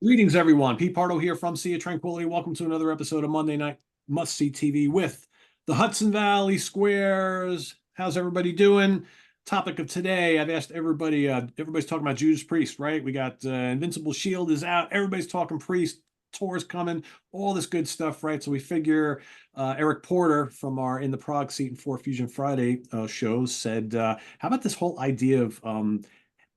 Greetings, everyone. Pete Pardo here from Sea of Tranquility. Welcome to another episode of Monday Night Must See TV with the Hudson Valley Squares. How's everybody doing? Topic of today, I've asked everybody, everybody's talking about Judas Priest, right? We got Invincible Shield is out. Everybody's talking Priest. Tour's coming, all this good stuff, right? So we figure Eric Porter from our In the Prague Seat and 4 Fusion Friday shows said, how about this whole idea of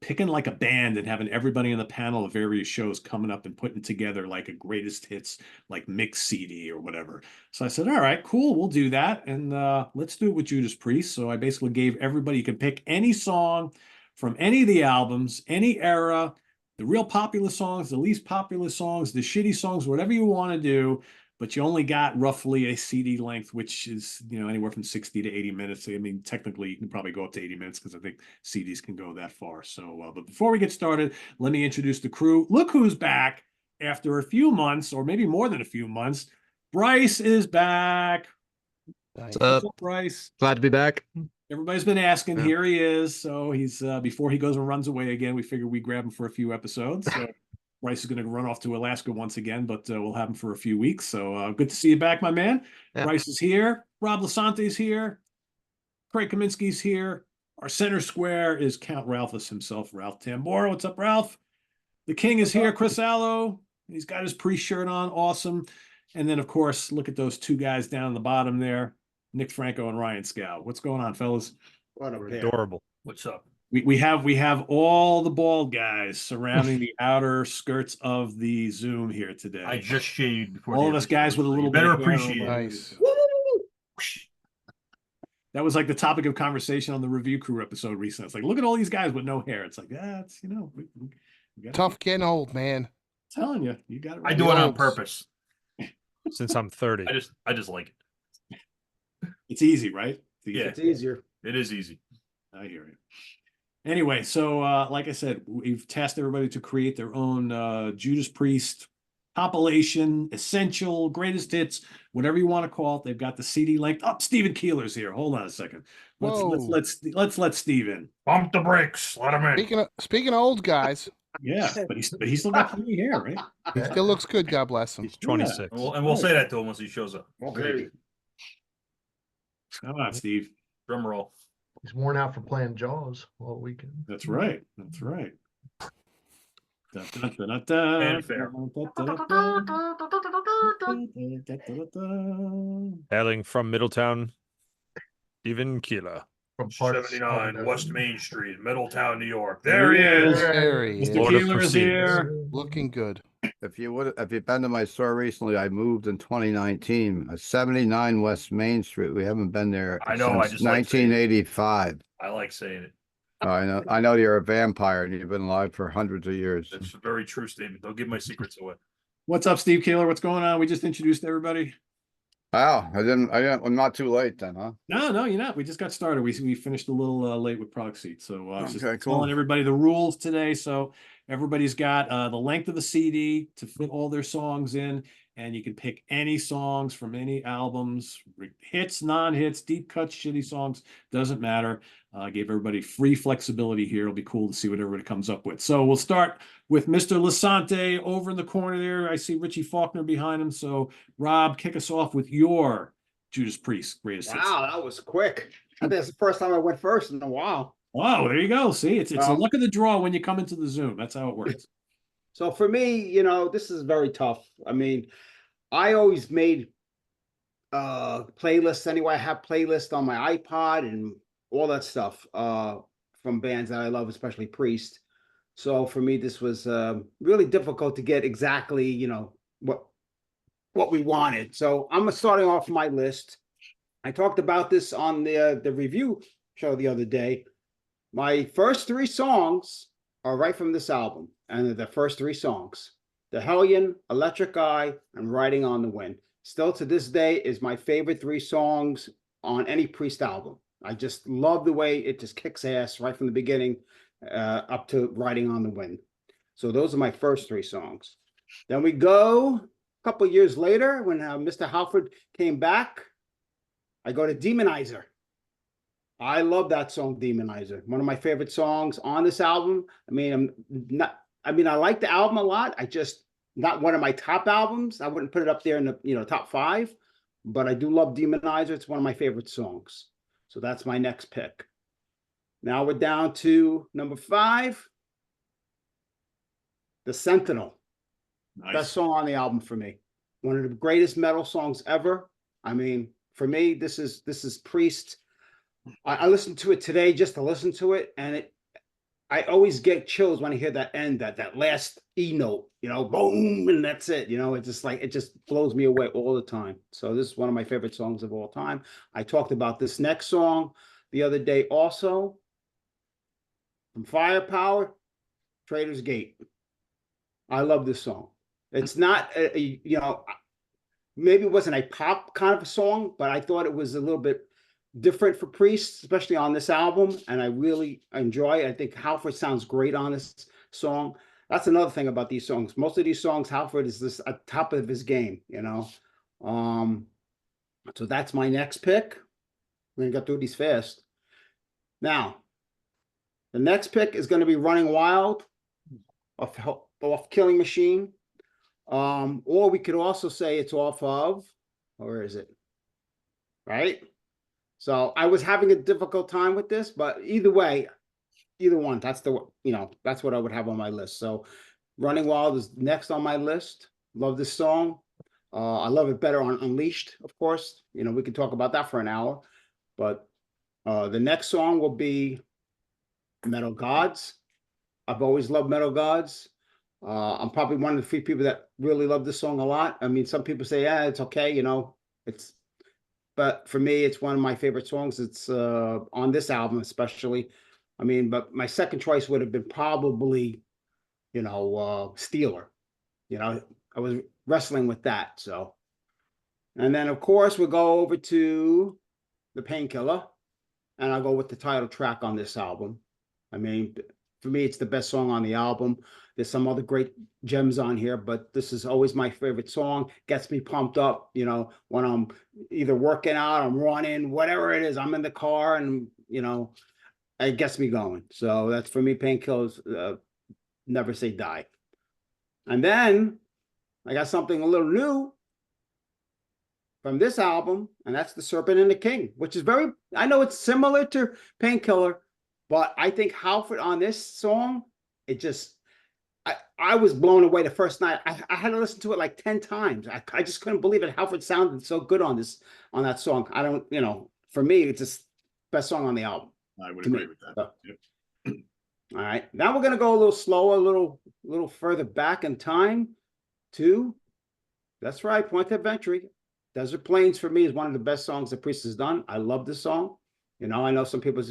picking like a band and having everybody on the panel of various shows coming up and putting together like a greatest hits, like mix CD or whatever. So I said, all right, cool, we'll do that. And let's do it with Judas Priest. So I basically gave everybody, you can pick any song from any of the albums, any era, the real popular songs, the least popular songs, the shitty songs, whatever you want to do. But you only got roughly a CD length, which is, anywhere from 60 to 80 minutes. I mean, technically, you can probably go up to 80 minutes because I think CDs can go that far. So, but before we get started, let me introduce the crew. Look who's back after a few months, or maybe more than a few months. Bryce is back. What's up, Bryce? Glad to be back. Everybody's been asking. Yeah. Here he is. So he's before he goes and runs away again, we figured we'd grab him for a few episodes. So Bryce is going to run off to Alaska once again, but we'll have him for a few weeks. So good to see you back, my man. Yeah. Bryce is here. Rob Lasante's here. Craig Kaminsky's here. Our center square is Count Ralphus himself, Ralph Tambora. What's up, Ralph? The King is here, Chris Allo. He's got his pre-shirt on. Awesome. And then, of course, look at those two guys down the bottom there, Nick Franco and Ryan Scow. What's going on, fellas? What a pair. Adorable. What's up? We have all the bald guys surrounding the outer skirts of the Zoom here today. I just shaved before. All of us guys with a little better bit of appreciate it. Nice. That was like the topic of conversation on the Review Crew episode recently. It's like, look at all these guys with no hair. It's like, it's we got tough getting old, man. I'm telling you, you got it right. I do it on purpose. Since I'm 30. I just like it. It's easy, right? Yeah, it's easier. It is easy. I hear you. Anyway, so like I said, we've tasked everybody to create their own Judas Priest compilation, essential, greatest hits, whatever you want to call it. They've got the CD length. Oh, Stephen Keeler's here. Hold on a second. Let's let Steve in. Bump the brakes. Let him in. Speaking of old guys. Yeah, but he's still got plenty of hair, right? He still looks good. God bless him. He's 26. Yeah. And we'll say that to him once he shows up. Okay. Come on, Steve. Drum roll. He's worn out from playing Jaws all weekend. That's right. That's right. And fair. Hailing from Middletown, Stephen Keeler. From 79 West Main Street, Middletown, New York. There he is. There he is. Mr. Keeler is here. Looking good. If you've been to my store recently, I moved in 2019. 79 West Main Street. We haven't been there I know, since 1985. I like saying it. I know you're a vampire and you've been alive for hundreds of years. That's a very true statement. Don't give my secrets away. What's up, Steve Keeler? What's going on? We just introduced everybody. Wow, I'm not too late then, huh? No, you're not. We just got started. We finished a little late with Prague Seat. So just cool. telling everybody the rules today. So everybody's got the length of the CD to fit all their songs in, and you can pick any songs from any albums, hits, non-hits, deep cuts, shitty songs, doesn't matter. I gave everybody free flexibility here. It'll be cool to see what everybody comes up with. So we'll start with Mr. Lasante over in the corner there. I see Richie Faulkner behind him. So Rob, kick us off with your Judas Priest greatest hits. Wow, that was quick. I think that's the first time I went first in a while. Wow, there you go. See, it's a luck of the draw when you come into the Zoom. That's how it works. So for me, this is very tough. I mean, I always made playlists anyway. I have playlists on my iPod and all that stuff from bands that I love, especially Priest. So for me, this was really difficult to get exactly, what we wanted. So I'm starting off my list. I talked about this on the review show the other day. My first 3 songs are right from this album, and they're the first 3 songs: The Hellion, Electric Eye, and Riding on the Wind. Still to this day is my favorite 3 songs on any Priest album. I just love the way it just kicks ass right from the beginning up to Riding on the Wind. So those are my first 3 songs. Then we go a couple years later when Mr. Halford came back. I go to Demonizer. I love that song, Demonizer. One of my favorite songs on this album. I mean, I like the album a lot. I just not one of my top albums. I wouldn't put it up there in the top 5, but I do love Demonizer. It's one of my favorite songs. So that's my next pick. Now we're down to number 5, The Sentinel. Nice. Best song on the album for me. One of the greatest metal songs ever. I mean, for me, this is Priest. I listened to it today just to listen to it, and I always get chills when I hear that end, that last E note, boom, and that's it. It just blows me away all the time. So this is one of my favorite songs of all time. I talked about this next song the other day also. From Firepower, Trader's Gate. I love this song. It's not, maybe it wasn't a pop kind of a song, but I thought it was a little bit different for Priest, especially on this album, and I really enjoy it. I think Halford sounds great on this song. That's another thing about these songs. Most of these songs, Halford is this at top of his game, So that's my next pick. We're gonna get through these fast. Now, the next pick is going to be Running Wild off Killing Machine. Or we could also say it's off of, where is it? Right? So I was having a difficult time with this, but either way, either one, that's that's what I would have on my list. So Running Wild is next on my list. Love this song. I love it better on Unleashed, of course. We could talk about that for an hour, but the next song will be Metal Gods. I've always loved Metal Gods. I'm probably one of the few people that really love this song a lot. I mean, some people say, yeah, it's okay, but for me, it's one of my favorite songs. It's on this album, especially. I mean, but my second choice would have been probably, Steeler. I was wrestling with that. So, and then of course we'll go over to the Painkiller, and I'll go with the title track on this album. I mean, for me, it's the best song on the album. There's some other great gems on here, but this is always my favorite song. Gets me pumped up, when I'm either working out, I'm running, whatever it is, I'm in the car and, it gets me going. So that's for me, Painkillers, Never Say Die. And then I got something a little new from this album, and that's The Serpent and the King, which is I know it's similar to Painkiller, but I think Halford on this song, I was blown away the first night. I had to listen to it like 10 times. I just couldn't believe it. Halford sounded so good on that song. I don't, for me, it's just best song on the album. I would agree with that. So, Yep. all right. Now we're gonna go a little slower, a little further back in time to, that's right, Point of Entry. Desert Plains for me is one of the best songs that Priest has done. I love this song. I know some people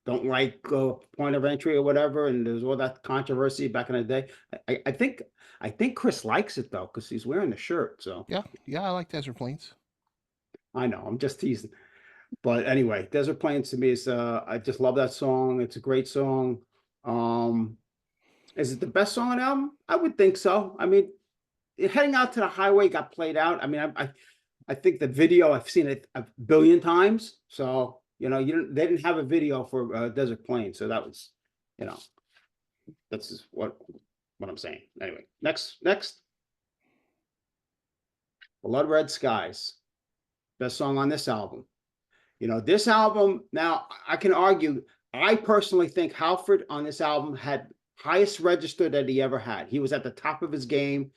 don't like Point of Entry or whatever, and there's all that controversy back in the day. I think Chris likes it though, because he's wearing the shirt. So Yeah, I like Desert Plains. I know, I'm just teasing. But anyway, Desert Plains to me is I just love that song. It's a great song. Is it the best song on the album? I would think so. I mean, Heading Out to the Highway got played out. I mean, I think the video, I've seen it a billion times. So they didn't have a video for Desert Plains, so that was, that's just what I'm saying. Anyway, next, Blood Red Skies, best song on this album. This album, now I can argue, I personally think Halford on this album had highest register that he ever had. He was at the top of his game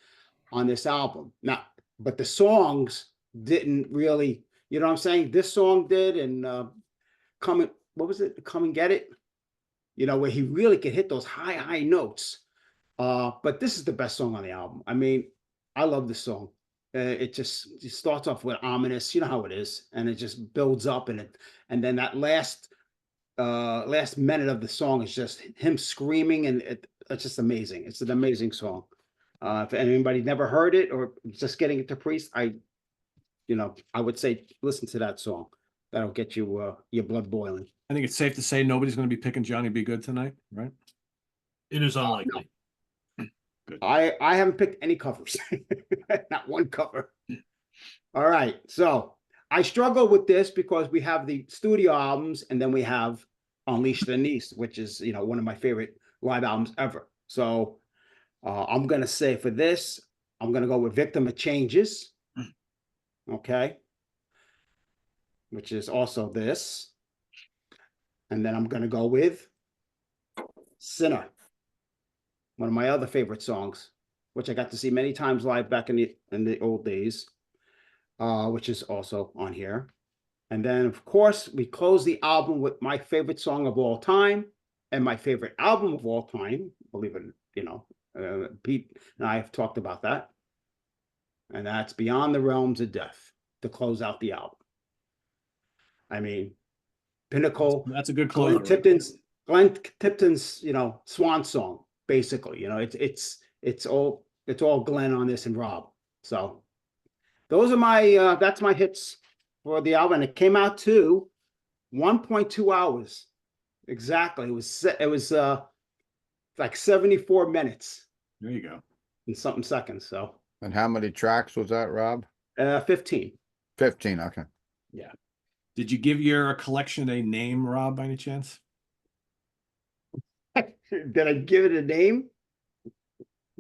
on this album. Now, but the songs didn't really, you know what I'm saying? This song did, and Come and Get It, where he really could hit those high notes. But this is the best song on the album. I mean, I love this song. It starts off with ominous, you know how it is, and it just builds up, and then that last minute of the song is just him screaming, and it's just amazing. It's an amazing song. If anybody never heard it or just getting into Priest, I would say listen to that song. That'll get you your blood boiling. I think it's safe to say nobody's going to be picking Johnny B. Good tonight, right? It is unlikely. Good. I haven't picked any covers, not one cover. All right, so I struggle with this because we have the studio albums, and then we have Unleash the Niece, which is one of my favorite live albums ever. So I'm gonna say for this, I'm gonna go with Victim of Changes. Okay. Which is also this. And then I'm gonna go with Sinner. One of my other favorite songs, which I got to see many times live back in the old days, which is also on here. And then, of course, we close the album with my favorite song of all time and my favorite album of all time. Believe it, Pete and I have talked about that. And that's Beyond the Realms of Death to close out the album. I mean, pinnacle. That's a good Glenn close. Tipton's, swan song, basically. It's all Glenn on this and Rob. So those are that's my hits for the album. It came out to 1.2 hours. Exactly. It was like 74 minutes There you go. and something seconds. So And how many tracks was that, Rob? 15. 15, okay. Did you give your collection a name, Rob, by any chance? Did I give it a name?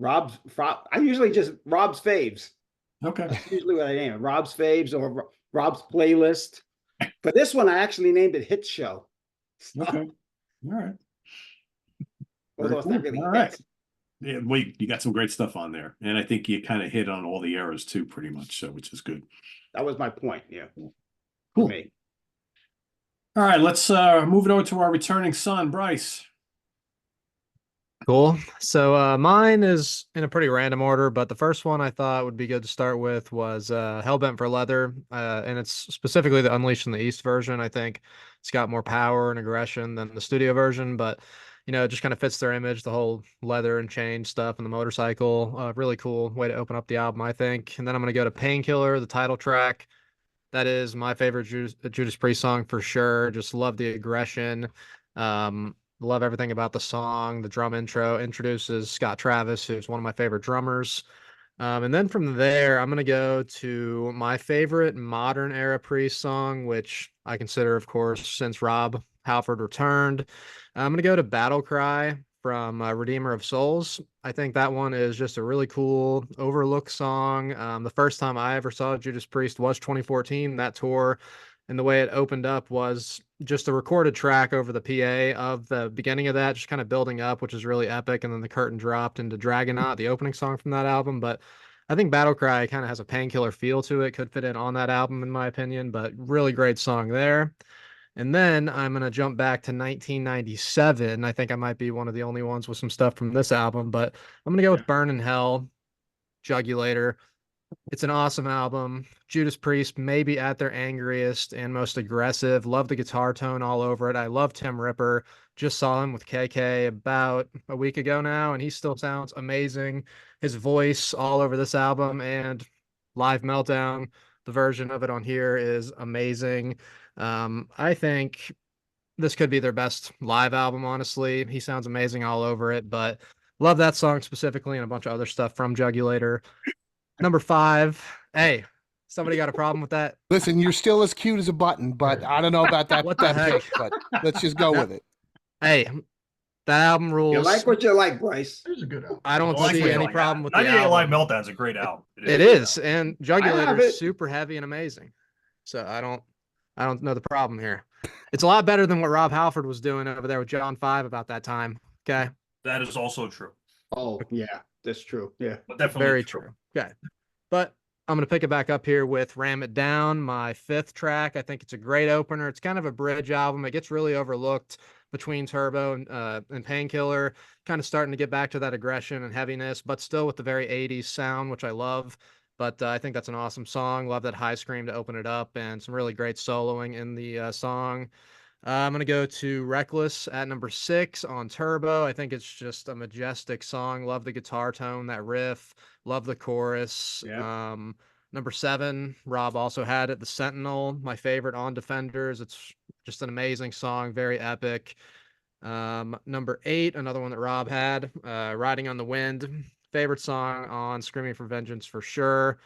I usually just Rob's Faves. Okay. That's usually what I name it. Rob's Faves or Rob's Playlist. For this one, I actually named it Hit Show. Okay. All right. Although it's not Very really cool. All right. hits. Yeah, wait, you got some great stuff on there. And I think you kind of hit on all the errors too, pretty much. So, which is good. That was my point. Yeah. Cool. For me. All right, let's move it over to our returning son, Bryce. Cool. So mine is in a pretty random order, but the first one I thought would be good to start with was Hellbent for Leather. And it's specifically the Unleashed in the East version. I think it's got more power and aggression than the studio version, but it just kind of fits their image, the whole leather and chain stuff and the motorcycle. Really cool way to open up the album, I think. And then I'm going to go to Painkiller, the title track. That is my favorite Judas Priest song for sure. Just love the aggression. Love everything about the song. The drum intro introduces Scott Travis, who's one of my favorite drummers. And then from there, I'm going to go to my favorite modern era Priest song, which I consider, of course, since Rob Halford returned. I'm going to go to Battle Cry from Redeemer of Souls. I think that one is just a really cool, overlooked song. The first time I ever saw Judas Priest was 2014, that tour. And the way it opened up was just a recorded track over the PA of the beginning of that, just kind of building up, which is really epic. And then the curtain dropped into Dragonaut, the opening song from that album. But I think Battle Cry kind of has a Painkiller feel to it, could fit in on that album, in my opinion, but really great song there. And then I'm going to jump back to 1997. I think I might be one of the only ones with some stuff from this album, but I'm going to go with Burn in Hell, Jugulator. It's an awesome album. Judas Priest, maybe at their angriest and most aggressive. Love the guitar tone all over it. I love Tim Ripper. Just saw him with KK about a week ago now, and he still sounds amazing. His voice all over this album and Live Meltdown, the version of it on here is amazing. I think this could be their best live album, honestly. He sounds amazing all over it, but love that song specifically and a bunch of other stuff from Jugulator. Number 5. Hey, somebody got a problem with that? Listen, you're still as cute as a button, but I don't know about that. What the that heck? pick, but let's just go with it. Hey, that album rules. You like what you like, Bryce. It was a good album. I don't I like see what you any like. problem with the 98 Live album. Meltdown's a great album. It is, and have Jugulator it. is super heavy and amazing. So I don't know the problem here. It's a lot better than what Rob Halford was doing over there with John 5 about that time. Okay. That is also true. Oh, yeah, that's true. Yeah. But definitely Very true. Okay. But I'm going to pick it back up here with Ram It Down, my 5th track. I think it's a great opener. It's kind of a bridge album. It gets really overlooked between Turbo and Painkiller, kind of starting to get back to that aggression and heaviness, but still with the very 80s sound, which I love. But I think that's an awesome song. Love that high scream to open it up and some really great soloing in the song. I'm going to go to Reckless at number 6 on Turbo. I think it's just a majestic song. Love the guitar tone, that riff. Love the chorus. Yeah. Number 7, Rob also had it, The Sentinel, my favorite on Defenders. It's just an amazing song, very epic. Number 8, another one that Rob had, Riding on the Wind. Favorite song on Screaming for Vengeance for sure.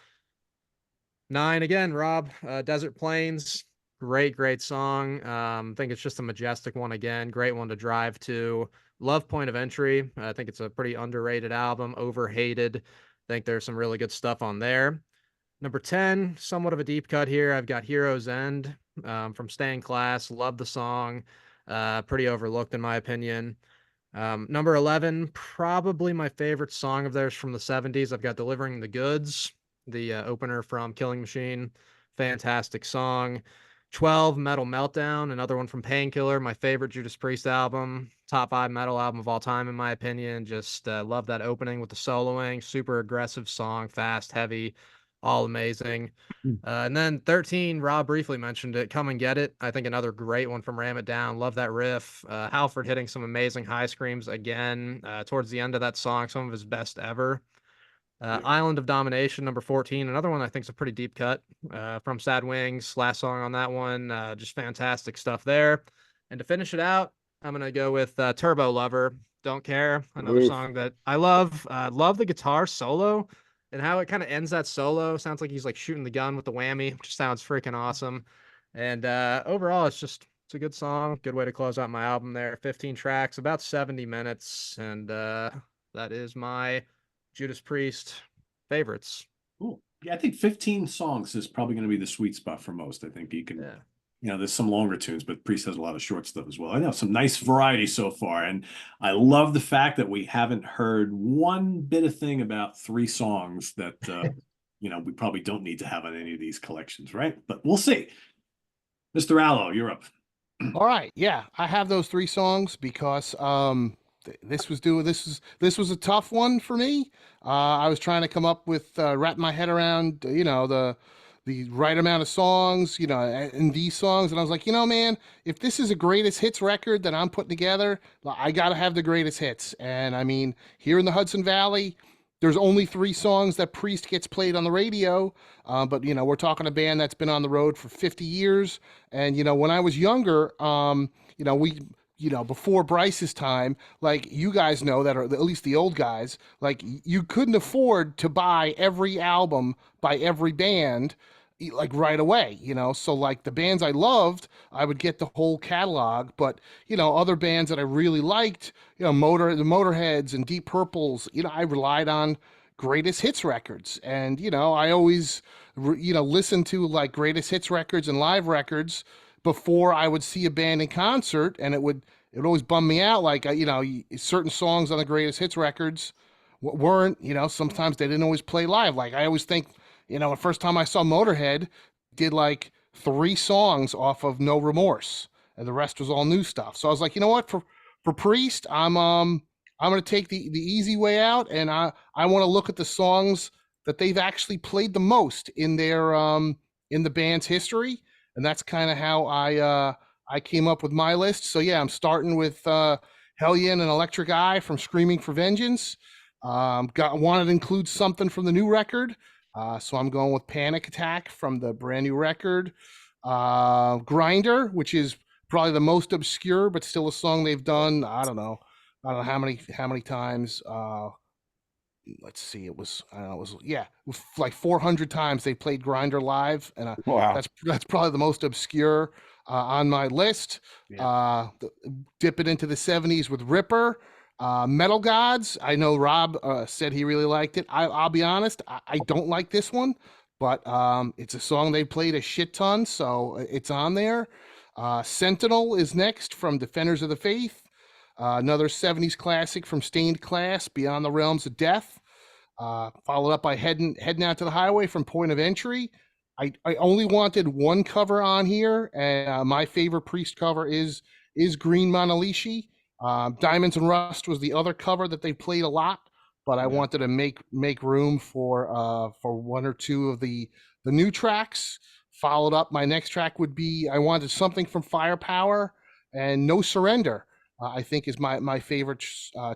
9 again, Rob, Desert Plains. Great song. I think it's just a majestic one again. Great one to drive to. Love Point of Entry. I think it's a pretty underrated album, overhated. I think there's some really good stuff on there. Number 10, somewhat of a deep cut here. I've got Hero's End from Staying Class. Love the song. Pretty overlooked in my opinion. Number 11, probably my favorite song of theirs from the 70s. I've got Delivering the Goods, the opener from Killing Machine. Fantastic song. 12, Metal Meltdown, another one from Painkiller, my favorite Judas Priest album. Top 5 metal album of all time, in my opinion. Just love that opening with the soloing. Super aggressive song, fast, heavy, all amazing. And then 13, Rob briefly mentioned it, Come and Get It. I think another great one from Ram It Down. Love that riff. Halford hitting some amazing high screams again towards the end of that song, some of his best ever. Island of Domination, number 14, another one I think is a pretty deep cut from Sad Wings. Last song on that one, just fantastic stuff there. And to finish it out, I'm going to go with Turbo Lover, Don't Care, another song that I love. Love the guitar solo and how it kind of ends that solo. Sounds like he's like shooting the gun with the whammy, which sounds freaking awesome. And overall, it's a good song, good way to close out my album there. 15 tracks, about 70 minutes. And that is my Judas Priest favorites. Cool. Yeah, I think 15 songs is probably going to be the sweet spot for most. I think you can, there's some longer tunes, but Priest has a lot of short stuff as well. I know some nice variety so far. And I love the fact that we haven't heard one bit of thing about 3 songs that, we probably don't need to have on any of these collections, right? But we'll see. Mr. Allo, you're up. All right. Yeah, I have those 3 songs because this was a tough one for me. I was trying to come up with wrap my head around the right amount of songs in these songs, and I was like, man, if this is a greatest hits record that I'm putting together, I gotta have the greatest hits. And I mean, here in the Hudson Valley, there's only 3 songs that Priest gets played on the radio, but we're talking a band that's been on the road for 50 years. And when I was younger, we before Bryce's time, like you guys know that, or at least the old guys, like you couldn't afford to buy every album by every band like right away, so like the bands I loved, I would get the whole catalog, but other bands that I really liked, the Motorheads and Deep Purples, I relied on greatest hits records. And I always listened to like greatest hits records and live records before I would see a band in concert, and it would always bum me out. Like certain songs on the greatest hits records weren't, sometimes they didn't always play live. Like I always think, the first time I saw Motorhead did like 3 songs off of No Remorse, and the rest was all new stuff. So I was like, what, for Priest, I'm going to take the easy way out, and I want to look at the songs that they've actually played the most in their in the band's history. And that's kind of how I came up with my list. So yeah, I'm starting with Hellion and Electric Eye from Screaming for Vengeance. Wanted to include something from the new record. So I'm going with Panic Attack from the brand new record. Grinder, which is probably the most obscure, but still a song they've done. I don't know how many times. Let's see, it was like 400 times they played Grinder live, and Wow. that's probably the most obscure on my list. Dip it into the 70s with Ripper. Metal Gods, I know Rob said he really liked it. I'll be honest, I don't like this one, but it's a song they played a shit ton, so it's on there. Sentinel is next from Defenders of the Faith. Another 70s classic from Stained Class, Beyond the Realms of Death. Followed up by Heading Out to the Highway from Point of Entry. I only wanted one cover on here, and my favorite Priest cover is Green Monalishi. Diamonds and Rust was the other cover that they played a lot, but I wanted to make room for 1 or 2 of the new tracks. Followed up, my next track would be, I wanted something from Firepower, and No Surrender, I think is my favorite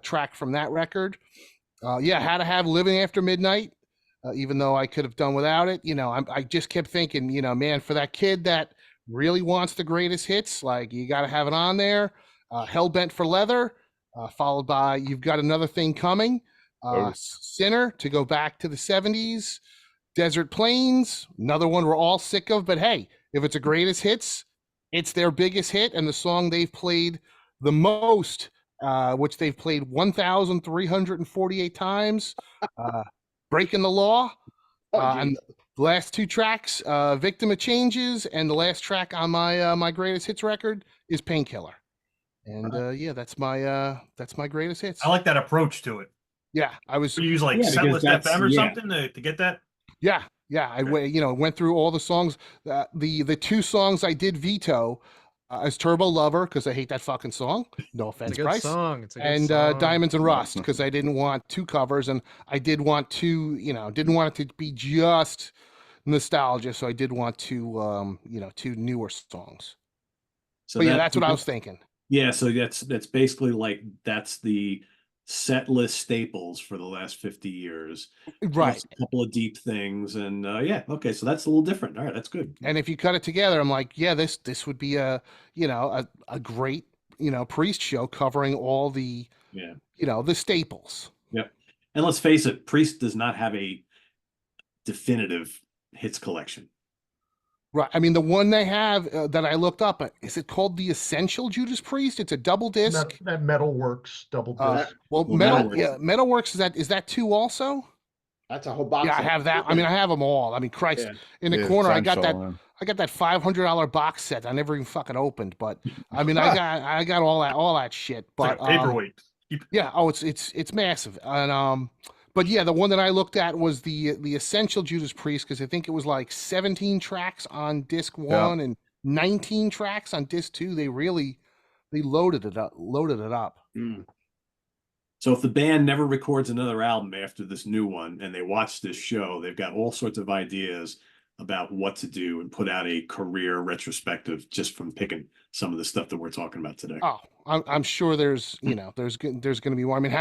track from that record. Had to have Living After Midnight, even though I could have done without it. I just kept thinking, man, for that kid that really wants the greatest hits, like you got to have it on there. Hellbent for Leather, followed by You've Got Another Thing Coming. Sinner, to go back to the 70s. Desert Plains, another one we're all sick of, but hey, if it's a greatest hits, it's their biggest hit and the song they've played the most which they've played 1,348 times. Breaking the Law. Oh, And geez. the last two tracks, Victim of Changes, and the last track on my my greatest hits record is Painkiller. And yeah, that's my greatest hits. I like that approach to it. Yeah, I was. You use like Yeah, because Setlist that's- FM or yeah. something to get that. Yeah, I went through all the songs. The two songs I did veto is Turbo Lover because I hate that fucking song. No It's offense, a good Bryce. song. It's a good And song. Diamonds and Rust because I didn't want two covers and I did want two. Didn't want it to be just nostalgia, so I did want two. Two newer songs. So But yeah, that's what I was thinking. Yeah, so that's basically like that's the set list staples for the last 50 years. Right. Plus a couple of deep things, and yeah, okay, so that's a little different. All right, that's good. And if you cut it together, I'm like, yeah, this would be a great Priest show covering all the Yeah. the staples. Yep. And let's face it, Priest does not have a definitive hits collection. Right. I mean, the one they have that I looked up, is it called the Essential Judas Priest? It's a double disc. That Metalworks double disc. Well, Metalworks. Metalworks is that two also? That's a whole box. Yeah, I set. have that. I mean, I have them all. I mean, Christ, Yeah. in the Yeah, corner, I got that. Essential, I got that $500 box set. I never even fucking opened, but I mean, I got all that shit. It's But like a paperweight. yeah, it's massive. And but yeah, the one that I looked at was the Essential Judas Priest because I think it was like 17 tracks on disc one and 19 tracks on disc two. They loaded it up. Mm. So if the band never records another album after this new one and they watch this show, they've got all sorts of ideas about what to do and put out a career retrospective just from picking some of the stuff that we're talking about today. Oh, I'm sure there's there's going to be more. I mean,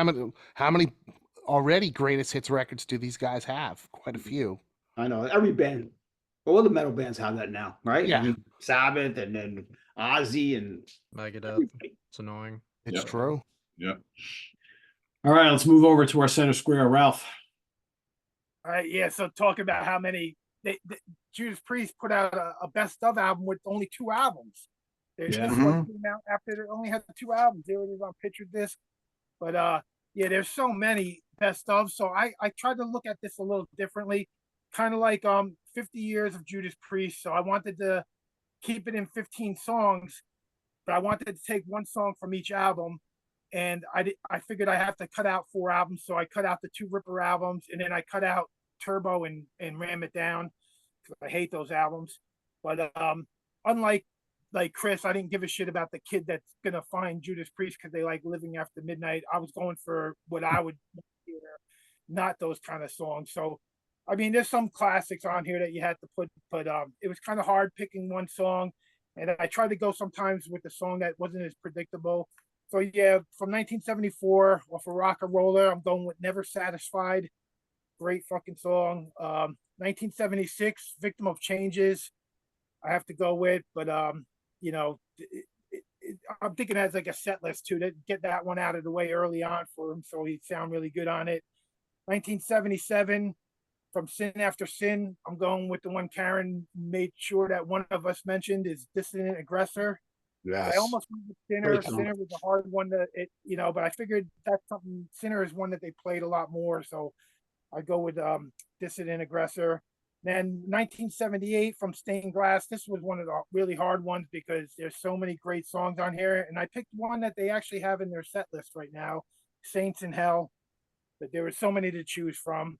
how many already greatest hits records do these guys have? Quite a few. I know every band, all the metal bands have that now, right? Yeah. I mean, Sabbath and then Ozzy and Megadeth. everybody. It's annoying. It's Yep. true. Yeah. All right, let's move over to our center square, Ralph. All right, yeah. So talking about how many Judas Priest put out a best of album with only 2 albums. This Yeah. one came out after they only had 2 albums. There it is on picture disc. But yeah, there's so many best of. So I tried to look at this a little differently, kind of like 50 years of Judas Priest. So I wanted to keep it in 15 songs, but I wanted to take one song from each album. And I figured I have to cut out 4 albums, so I cut out the 2 Ripper albums, and then I cut out Turbo and Ram It Down because I hate those albums. But unlike Chris, I didn't give a shit about the kid that's gonna find Judas Priest because they like Living After Midnight. I was going for what I would hear, not those kind of songs. So I mean, there's some classics on here that you had to put, but it was kind of hard picking one song, and I tried to go sometimes with a song that wasn't as predictable. So yeah, from 1974 off of Rock and Roller, I'm going with Never Satisfied. Great fucking song. 1976, Victim of Changes. I have to go with, but you know, I'm thinking as like a set list too to get that one out of the way early on for him, so he'd sound really good on it. 1977, from Sin After Sin, I'm going with the one Karen made sure that one of us mentioned is Dissident Aggressor. Yes. I almost went with Sinner. Great song. Sinner was a hard one but I figured that's something. Sinner is one that they played a lot more, so I go with Dissident Aggressor. Then 1978 from Stained Glass. This was one of the really hard ones because there's so many great songs on here, and I picked one that they actually have in their set list right now, Saints in Hell. But there were so many to choose from.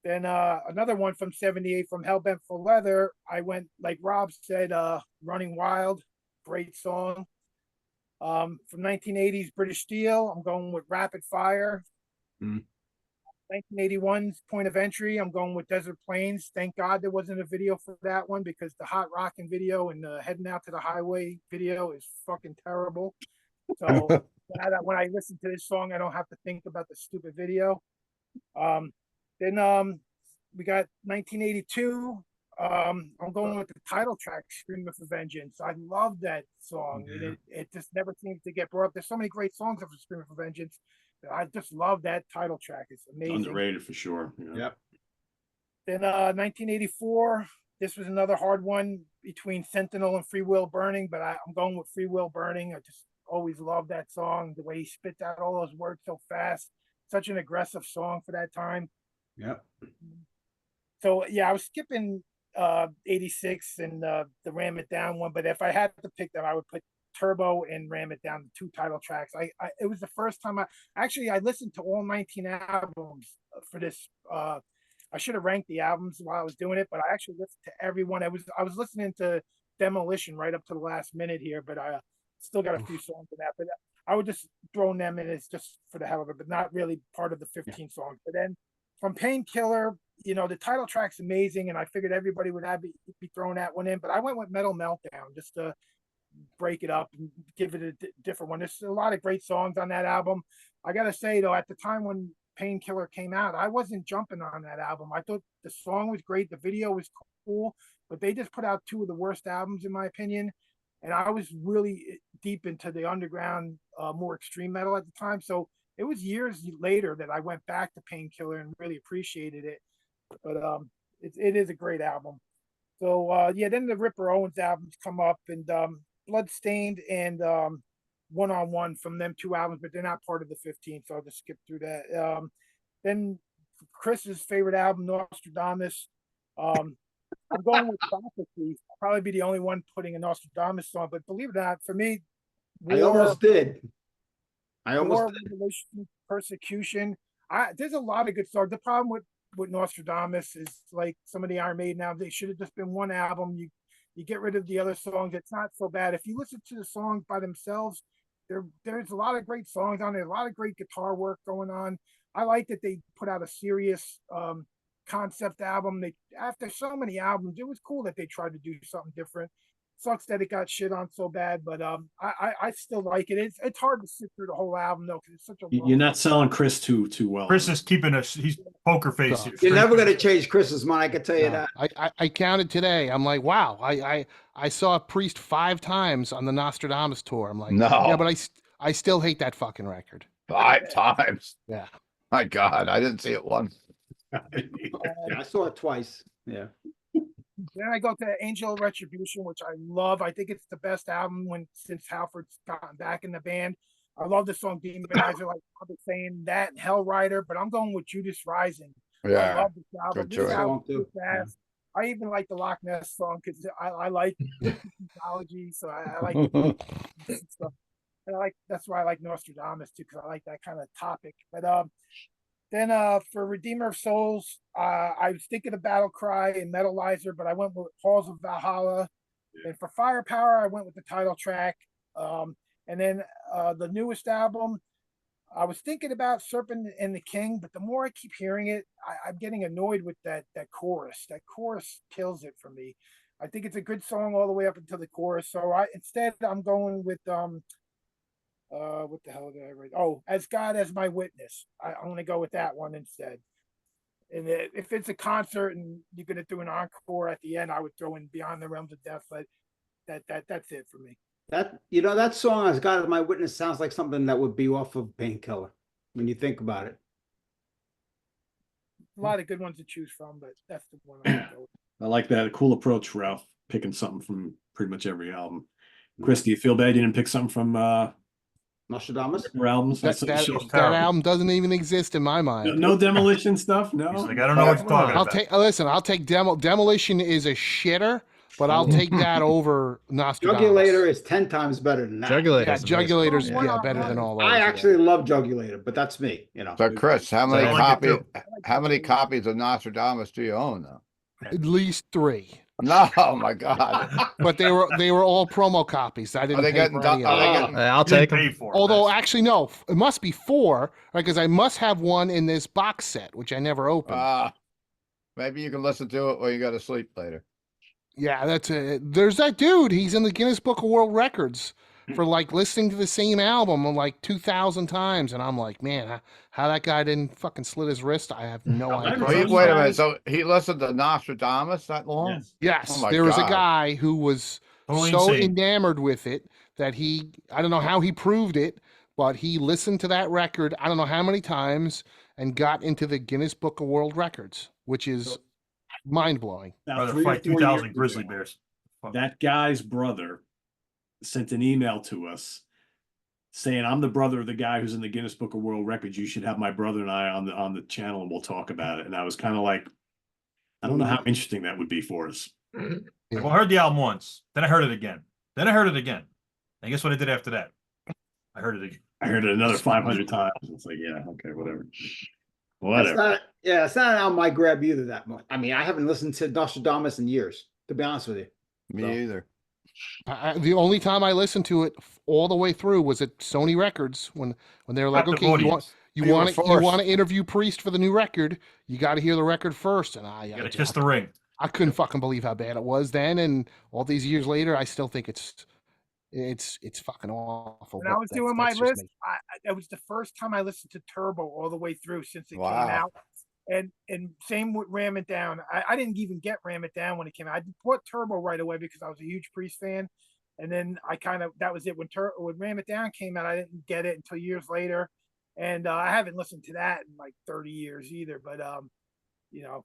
Then another one from 78 from Hellbent for Leather. I went, like Rob said, Running Wild. Great song. From 1980s British Steel, I'm going with Rapid Fire. 1981's Point of Entry, I'm going with Desert Plains. Thank God there wasn't a video for that one because the Hot Rockin' video and the Heading Out to the Highway video is fucking terrible. So when I listen to this song, I don't have to think about the stupid video. Then we got 1982. I'm going with the title track, Screaming for Vengeance. I love that song. Yeah. It just never seems to get brought up. There's so many great songs of Screaming for Vengeance. I just love that title track. It's amazing. Underrated for sure. Yeah. Yep. Then 1984, this was another hard one between Sentinel and Free Will Burning, but I'm going with Free Will Burning. always loved that song. The way he spits out all those words so fast. Such an aggressive song for that time. Yep. So yeah, I was skipping 86 and the Ram It Down one, but if I had to pick them, I would put Turbo and Ram It Down, the two title tracks. It was the first time I listened to all 19 albums for this. I should have ranked the albums while I was doing it, but I actually listened to everyone. I was listening to Demolition right up to the last minute here, but I still got a few songs in that. But I would just throw them in as just for the hell of it, but not really part of the 15 songs. But then from Painkiller, the title track's amazing, and I figured everybody would be throwing that one in, but I went with Metal Meltdown just to break it up and give it a different one. There's a lot of great songs on that album. I gotta say though, at the time when Painkiller came out, I wasn't jumping on that album. I thought the song was great, the video was cool, but they just put out two of the worst albums in my opinion. And I was really deep into the underground, more extreme metal at the time. So it was years later that I went back to Painkiller and really appreciated it. But it is a great album. So then the Ripper Owens albums come up, and Bloodstained and One on One from them two albums, but they're not part of the 15, so I'll just skip through that. Then Chris's favorite album, Nostradamus. I'm going with Prophecy. I'll probably be the only one putting a Nostradamus song, but believe it or not, for me, I almost did. War, Revolution, Persecution. There's a lot of good songs. The problem with Nostradamus is like some of the Iron Maiden now, they should have just been one album. You get rid of the other songs. It's not so bad. If you listen to the songs by themselves, there's a lot of great songs on there, a lot of great guitar work going on. I like that they put out a serious concept album. After so many albums, it was cool that they tried to do something different. Sucks that it got shit on so bad, but I still like it. It's hard to sit through the whole album though, because it's such a. You're not selling Chris too well. Chris is keeping he's poker face. So- You're never gonna change Chris's mind. I can tell you No, that. I counted today. I'm like, wow. I saw Priest 5 times on the Nostradamus tour. I'm like, No. yeah, but I still hate that fucking record. 5 times. Yeah. My God, I didn't see it once. Yeah, I saw it twice. Yeah. Then I go to Angel of Retribution, which I love. I think it's the best album since Halford's gotten back in the band. I love the song Demonizer, like I've been saying that, and Hell Rider, but I'm going with Judas Rising. I Yeah. love this album. Good This choice. album Song, is too. fast. I even like the Loch Ness song because I like mythology, so I like stuff. And that's why I like Nostradamus too, because I like that kind of topic. But then for Redeemer of Souls, I was thinking of Battle Cry and Metalizer, but I went with Halls of Valhalla. And for Firepower, I went with the title track. And then the newest album, I was thinking about Serpent and the King, but the more I keep hearing it, I'm getting annoyed with that chorus. That chorus kills it for me. I think it's a good song all the way up until the chorus. So instead I'm going with what the hell did I write? Oh, As God as My Witness. I'm gonna go with that one instead. And if it's a concert and you're gonna do an encore at the end, I would throw in Beyond the Realms of Death. But that's it for me. That song As God as My Witness sounds like something that would be off of Painkiller when you think about it. A lot of good ones to choose from, but that's the one I'm gonna go with. I like that. A cool approach, Ralph, picking something from pretty much every album. Chris, do you feel bad you didn't pick something from Nostradamus? your albums? That terrible. album doesn't even exist in my mind. No Demolition stuff? No? He's like, I don't know what you're talking about. I'll take Demolition is a shitter, but I'll take that over Nostradamus. Jugulator is 10 times better than that. Jugulator. Yeah, is amazing. Jugulator's Yeah. better than all those. I yeah. actually love Jugulator, but that's me, So Chris, how many I like it copies? too. Copies of Nostradamus do you own though? At least 3. No, oh my God. But they were all promo copies. I Are didn't they pay getting for any done? of Are they them. getting? I'll You didn't take pay them. for it. Although That's- actually no, it must be 4, right? Because I must have one in this box set, which I never opened. Maybe you can listen to it while you go to sleep later. Yeah, that's it. There's that dude. He's in the Guinness Book of World Records for like listening to the same album like 2,000 times, and I'm like, man, how that guy didn't fucking slit his wrist, I have no idea. Wait a minute. So he listened to Nostradamus that long? Yes. Yes, Oh my there was a God. guy who was Totally so insane. enamored with it that I don't know how he proved it, but he listened to that record, I don't know how many times, and got into the Guinness Book of World Records, which is mind blowing. About Rather 3 or fight 4 2,000 years grizzly ago, bears. Fuck. That guy's brother sent an email to us saying, "I'm the brother of the guy who's in the Guinness Book of World Records. You should have my brother and I on the channel, and we'll talk about it." And I was kind of like, I don't know how interesting that would be for us. Like, well, I heard the album once, then I heard it again, then I heard it again. And guess what I did after that? I heard it again. I heard it another 500 times. It's like, yeah, okay, whatever. It's not an album I grab either that much. I mean, I haven't listened to Nostradamus in years, to be honest with you. Me either. The only time I listened to it all the way through was at Sony Records when they were like, Captive okay, audience. you You were want to forced. interview Priest for the new record, you got to hear the record first. And You gotta kiss the ring. I couldn't fucking believe how bad it was then, and all these years later, I still think it's fucking awful. When I was doing my list, it was the first time I listened to Turbo all the way through since it came Wow. out. And same with Ram It Down. I didn't even get Ram It Down when it came out. I bought Turbo right away because I was a huge Priest fan. And then that was it. When Ram It Down came out, I didn't get it until years later. And I haven't listened to that in like 30 years either. But you know,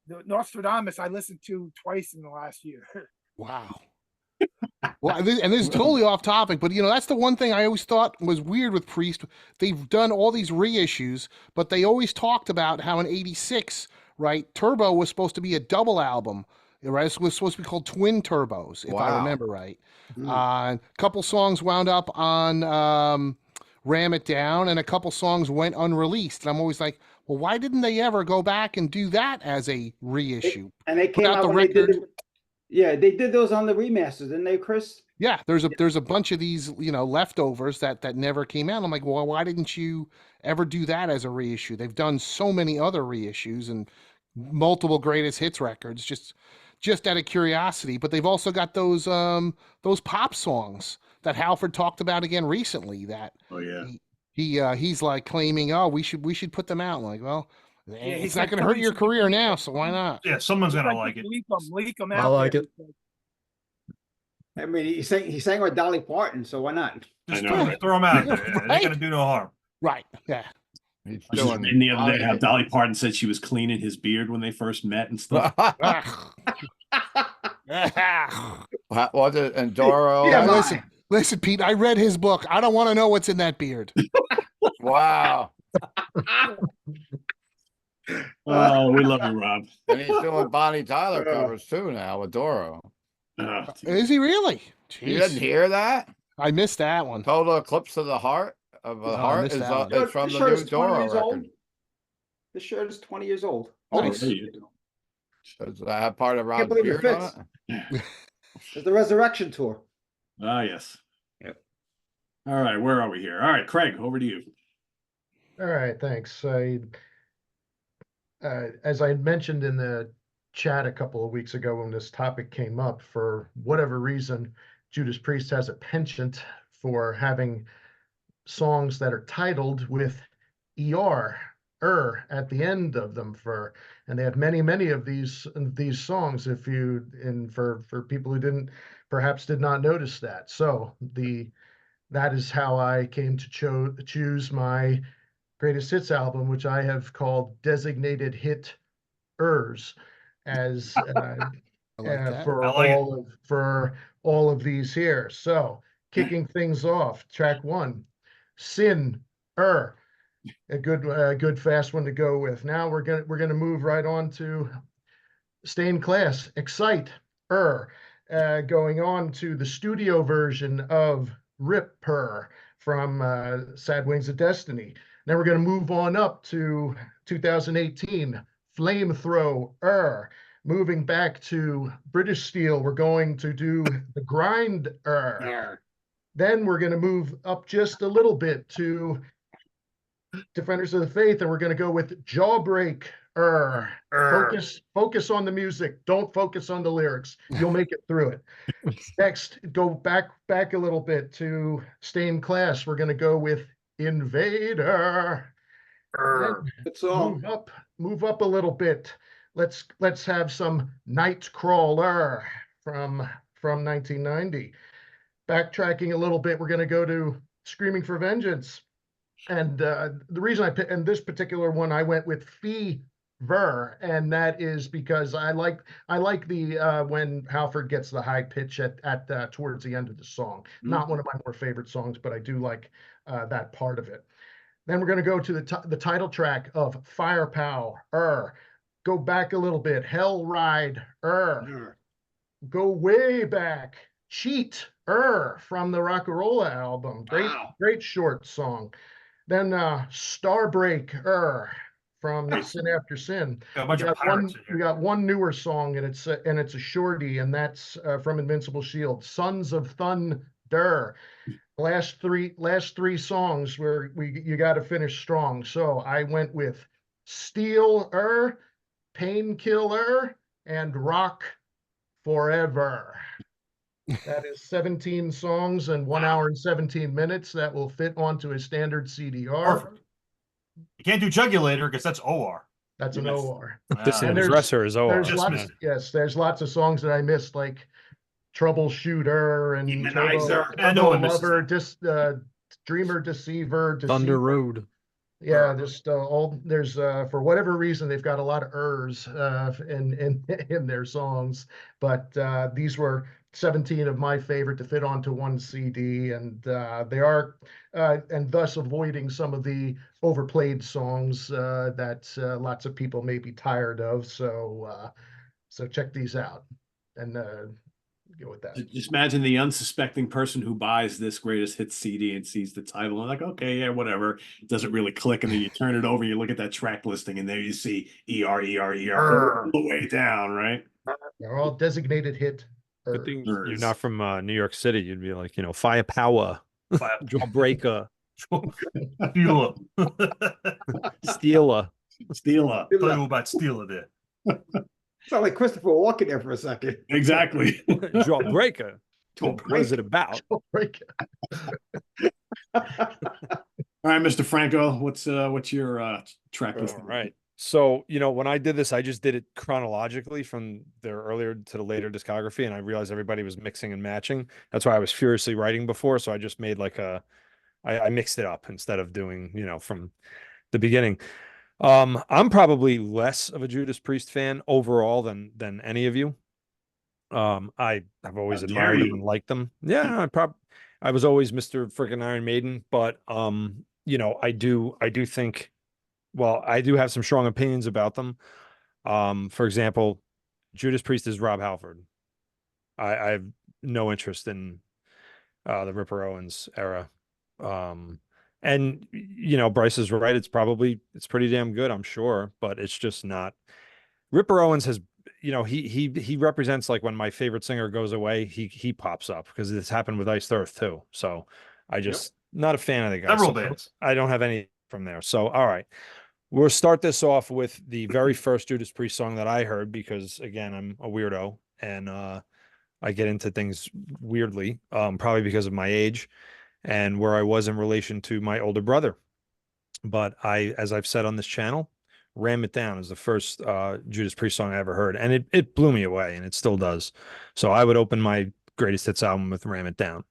the Nostradamus I listened to twice in the last year. Wow. Well, this is totally off topic, but that's the one thing I always thought was weird with Priest. They've done all these reissues, but they always talked about how in '86, right, Turbo was supposed to be a double album, right? It was supposed to be called Twin Turbos, if I Wow. remember right. Hmm. A couple songs wound up on Ram It Down, and a couple songs went unreleased. And I'm always like, well, why didn't they ever go back and do that as a reissue? And they came out out the when they did record. they did those on the remasters, didn't they, Chris? Yeah, there's a bunch of these, leftovers that never came out. I'm like, well, why didn't you ever do that as a reissue? They've done so many other reissues and multiple greatest hits records, just out of curiosity. But they've also got those pop songs that Halford talked about again recently. That Oh yeah. he's like claiming, oh, we should put them out. I'm like, well, he it's said not going to hurt somebody your should career leak now, them. so why not? Yeah, someone's gonna like it. Leak them I out. like there. it. I mean, he sang with Dolly Parton, so why not? Just I know, right? throw them out there. They're Right. not gonna do no harm. Right? Yeah. He's I was just doing reading the other day how fine. Dolly Parton said she was cleaning his beard when they first met and stuff. Ugh. Was it Endoro? Yeah, TMI. listen, Pete. I read his book. I don't want to know what's in that beard. Wow. Oh, we love you, Rob. And he's doing Bonnie Tyler covers too now with Doro. Oh, Is he really? You didn't Jeez. hear that? I missed that one. Total Eclipse of the Heart of the No, I Heart missed is, that one. is from This the shirt new is 20 Doro years old. record. This shirt is 20 years old. Nice. Does that have part of Rob's believe it beard on fits. it? It's the Resurrection Tour. Ah, yes. Yep. All right, where are we here? All right, Craig, over to you. All right, thanks. As I mentioned in the chat a couple of weeks ago when this topic came up, for whatever reason, Judas Priest has a penchant for having songs that are titled with at the end of them, and they have many of these songs. For people who did not notice that. So that is how I came to choose my greatest hits album, which I have called Designated Hit as I like that. for all of these here. So kicking things off, track 1, Sin, a good fast one to go with. Now we're gonna move right on to Stained Class, Excite, going on to the studio version of Rip from Sad Wings of Destiny. Now we're going to move on up to 2018, Flamethrower. Moving back to British Steel, we're going to do The Grind. Then we're going to move up just a little bit to Defenders of the Faith, and we're going to go with Jawbreak. Focus on the music. Don't focus on the lyrics. You'll make it through it. Next, go back a little bit to Stained Class. We're going to go with Invader. Good song. Move up a little bit. Let's have some Nightcrawler from 1990. Backtracking a little bit, we're going to go to Screaming for Vengeance. And the reason I picked, and this particular one, I went with Fee ver, and that is because I like the when Halford gets the high pitch at towards the end of the song. Not one of my more favorite songs, but I do like that part of it. Then we're going to go to the title track of Firepower. Go back a little bit. Hell Ride. Go way back. Cheat. From the Rock'n'Rolla album. Great short song. Then Starbreak. From Sin After Sin. Got a bunch of pirates in here. We got one newer song, and it's a shorty, and that's from Invincible Shield. Sons of Thunder. Last three songs where you got to finish strong. So I went with Steel, Painkiller, and Rock Forever. That is 17 songs and 1 hour and 17 minutes. That will fit onto a standard CDR. Perfect. You can't do Jugulator because that's OR. That's an OR. This And there's- dresser is OR. There's lots of songs that I missed, like Troubleshooter and Demonizer. I know one misses Lover, Dreamer, Deceiver, Thunder Road. Yeah, just all there's for whatever reason they've got a lot of in their songs, but these were 17 of my favorite to fit onto one CD, and they are and thus avoiding some of the overplayed songs that lots of people may be tired of. So check these out and go with that. Just imagine the unsuspecting person who buys this greatest hits CD and sees the title and like, okay, yeah, whatever. It doesn't really click, and then you turn it over, and you look at that track listing, and there you see ER all the way down, right? They're all designated hit. Good thing you're not from New York City. You'd be like, Firepower, Jawbreaker, Steeler. Steeler. Tell you about Steeler there. Sound like Christopher Walken there for a second. Exactly. Jawbreaker. What is it about? All right, Mr. Franco, what's your track list? All right. So, when I did this, I just did it chronologically from their earlier to the later discography, and I realized everybody was mixing and matching. That's why I was furiously writing before. So I just made I mixed it up instead of doing, from the beginning. I'm probably less of a Judas Priest fan overall than any of you. I have always admired them and liked them. Yeah, I was always Mr. freaking Iron Maiden, but I do think, well, I do have some strong opinions about them. For example, Judas Priest is Rob Halford. I have no interest in the Ripper Owens era. And Bryce is right. It's pretty damn good, I'm sure, but it's just not. Ripper Owens has, he represents, like, when my favorite singer goes away, he pops up, because it's happened with Iced Earth too. So I just not a fan of the guy. Several So bands. I don't have any from there. So all right, we'll start this off with the very first Judas Priest song that I heard, because again, I'm a weirdo and I get into things weirdly, probably because of my age and where I was in relation to my older brother. But as I've said on this channel, Ram It Down is the first Judas Priest song I ever heard, and it blew me away, and it still does. So I would open my greatest hits album with Ram It Down.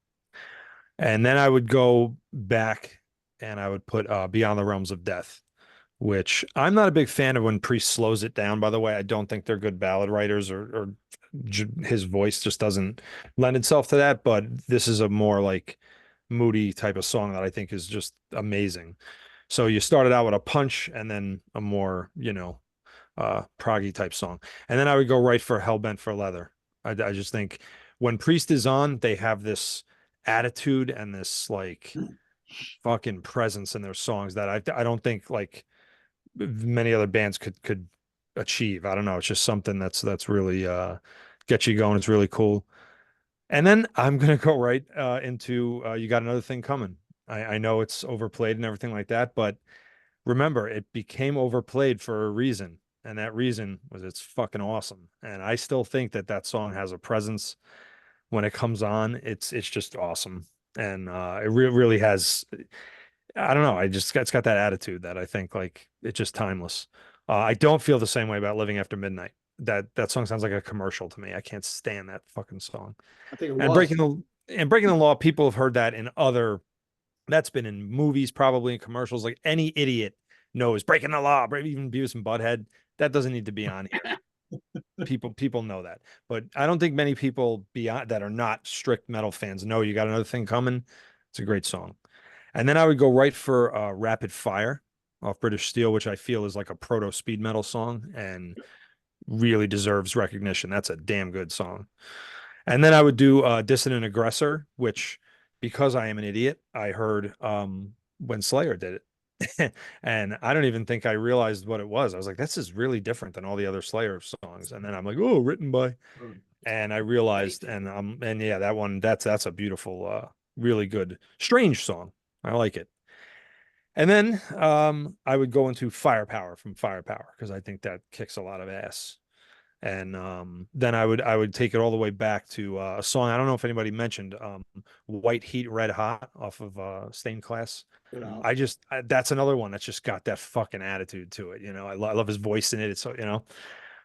And then I would go back and I would put Beyond the Realms of Death, which I'm not a big fan of when Priest slows it down, by the way. I don't think they're good ballad writers, or his voice just doesn't lend itself to that. But this is a more like moody type of song that I think is just amazing. So you started out with a punch and then a more, proggy type song. And then I would go right for Hellbent for Leather. I just think when Priest is on, they have this attitude and this like fucking presence in their songs that I don't think like many other bands could achieve. I don't know. It's just something that's really gets you going. It's really cool. And then I'm going to go right into You Got Another Thing Coming. I know it's overplayed and everything like that, but remember, it became overplayed for a reason. And that reason was it's fucking awesome. And I still think that song has a presence when it comes on. It's just awesome. And it really has, I don't know. It's got that attitude that I think like it's just timeless. I don't feel the same way about Living After Midnight. That song sounds like a commercial to me. I can't stand that fucking song. I think it And was. Breaking the Law, people have heard that in that's been in movies, probably in commercials. Like any idiot knows Breaking the Law, even Beavis and Butthead. that doesn't need to be on here. People know that, but I don't think many people beyond that are not strict metal fans know You Got Another Thing Coming. It's a great song. And then I would go right for Rapid Fire off British Steel, which I feel is like a proto speed metal song and really deserves recognition. That's a damn good song. And then I would do Dissident Aggressor, which, because I am an idiot, I heard when Slayer did it. And I don't even think I realized what it was. I was like, this is really different than all the other Slayer songs. And then I'm like, oh, written by, and I realized, and yeah, that one, that's a beautiful, really good, strange song. I like it. And then I would go into Firepower from Firepower because I think that kicks a lot of ass. And then I would take it all the way back to a song. I don't know if anybody mentioned White Heat Red Hot off of Stained Class. That's another one that's just got that fucking attitude to it. I love his voice in it. It's so,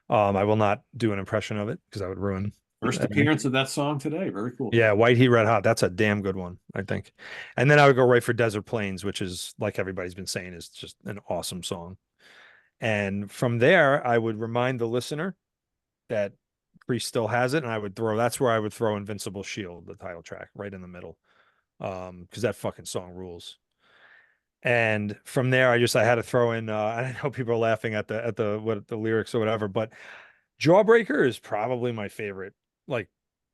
I will not do an impression of it because I would ruin. First appearance of that song today. Very cool. Yeah, White Heat Red Hot. That's a damn good one, I think. And then I would go right for Desert Plains, which is, like everybody's been saying, is just an awesome song. And from there, I would remind the listener that Priest still has it, and that's where I would throw Invincible Shield, the title track, right in the middle. Because that fucking song rules. And from there, I had to throw in. I know people are laughing at the lyrics or whatever, but Jawbreaker is probably my favorite, like,